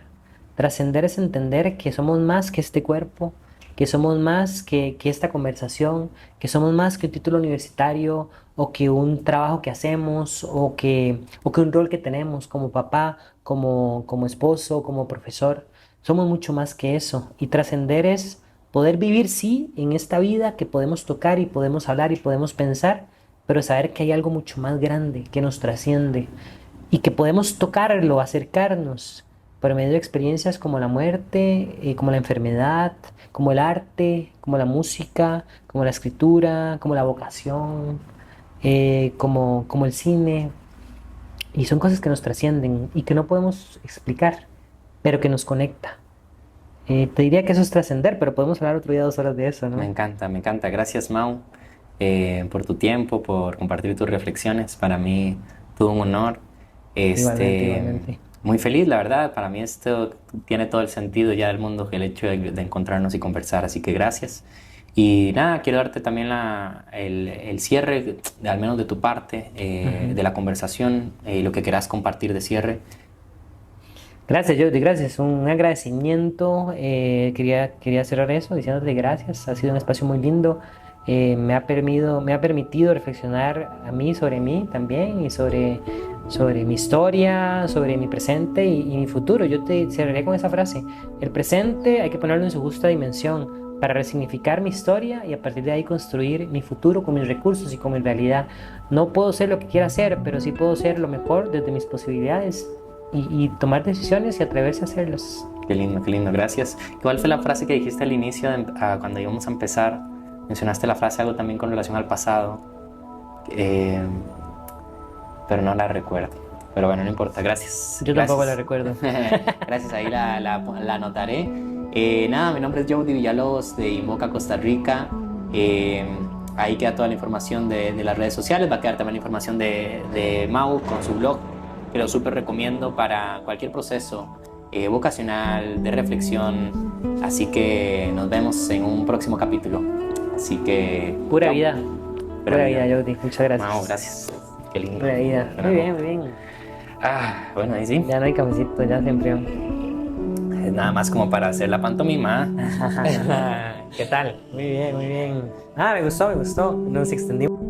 Trascender es entender que somos más que este cuerpo, que somos más que esta conversación, que somos más que un título universitario o que un trabajo que hacemos o que un rol que tenemos como papá, como esposo, como profesor. Somos mucho más que eso. Y trascender es poder vivir, sí, en esta vida que podemos tocar y podemos hablar y podemos pensar, pero saber que hay algo mucho más grande que nos trasciende y que podemos tocarlo, acercarnos por medio de experiencias como la muerte, como la enfermedad, como el arte, como la música, como la escritura, como la vocación, como el cine. Y son cosas que nos trascienden y que no podemos explicar, pero que nos conecta. Te diría que eso es trascender, pero podemos hablar otro día 2 horas de eso, Me ¿no? encanta, me encanta. Gracias, Mau, por tu tiempo, por compartir tus reflexiones. Para mí, todo un honor. Igualmente, Este, igualmente. muy feliz, la verdad. Para mí esto tiene todo el sentido ya del mundo, el hecho de encontrarnos y conversar. Así que gracias. Y nada, quiero darte también el cierre, al menos de tu parte, Ujú. de la conversación, lo que quieras compartir de cierre. Gracias, Jordi, gracias. Un agradecimiento. Quería cerrar eso diciéndote gracias. Ha sido un espacio muy lindo. Me ha permitido reflexionar a mí sobre mí también y sobre mi historia, sobre mi presente y mi futuro. Yo te cerraré con esa frase. El presente hay que ponerlo en su justa dimensión para resignificar mi historia y a partir de ahí construir mi futuro con mis recursos y con mi realidad. No puedo ser lo que quiera ser, pero sí puedo ser lo mejor desde mis posibilidades y tomar decisiones y atreverse a hacerlas. Qué lindo, gracias. ¿Cuál fue la frase que dijiste al inicio, cuando íbamos a empezar? Mencionaste la frase algo también con relación al pasado, eh, pero no la recuerdo. Pero bueno, no importa, gracias. Yo tampoco la Gracias. recuerdo. Gracias, ahí la anotaré. Nada, mi nombre es Jody Villalobos de Invoca, Costa Rica. Eh, Ahí queda toda la información de las redes sociales. Va a quedar también la información de Mau con su blog, que lo súper recomiendo para cualquier proceso vocacional, de reflexión. Así que nos vemos en un próximo capítulo. Así que... Pura chao. vida. Pura Pura vida. vida, Jody. Muchas gracias. Mau, gracias. Qué lindo. Pura vida. Bueno, Muy bien, muy bien. bueno, ahí sí. Ya no hay cafecito, ya se enfrió. Nada más como para hacer la pantomima. ¿Qué tal? Muy bien, muy bien. Me gustó. Nos extendimos.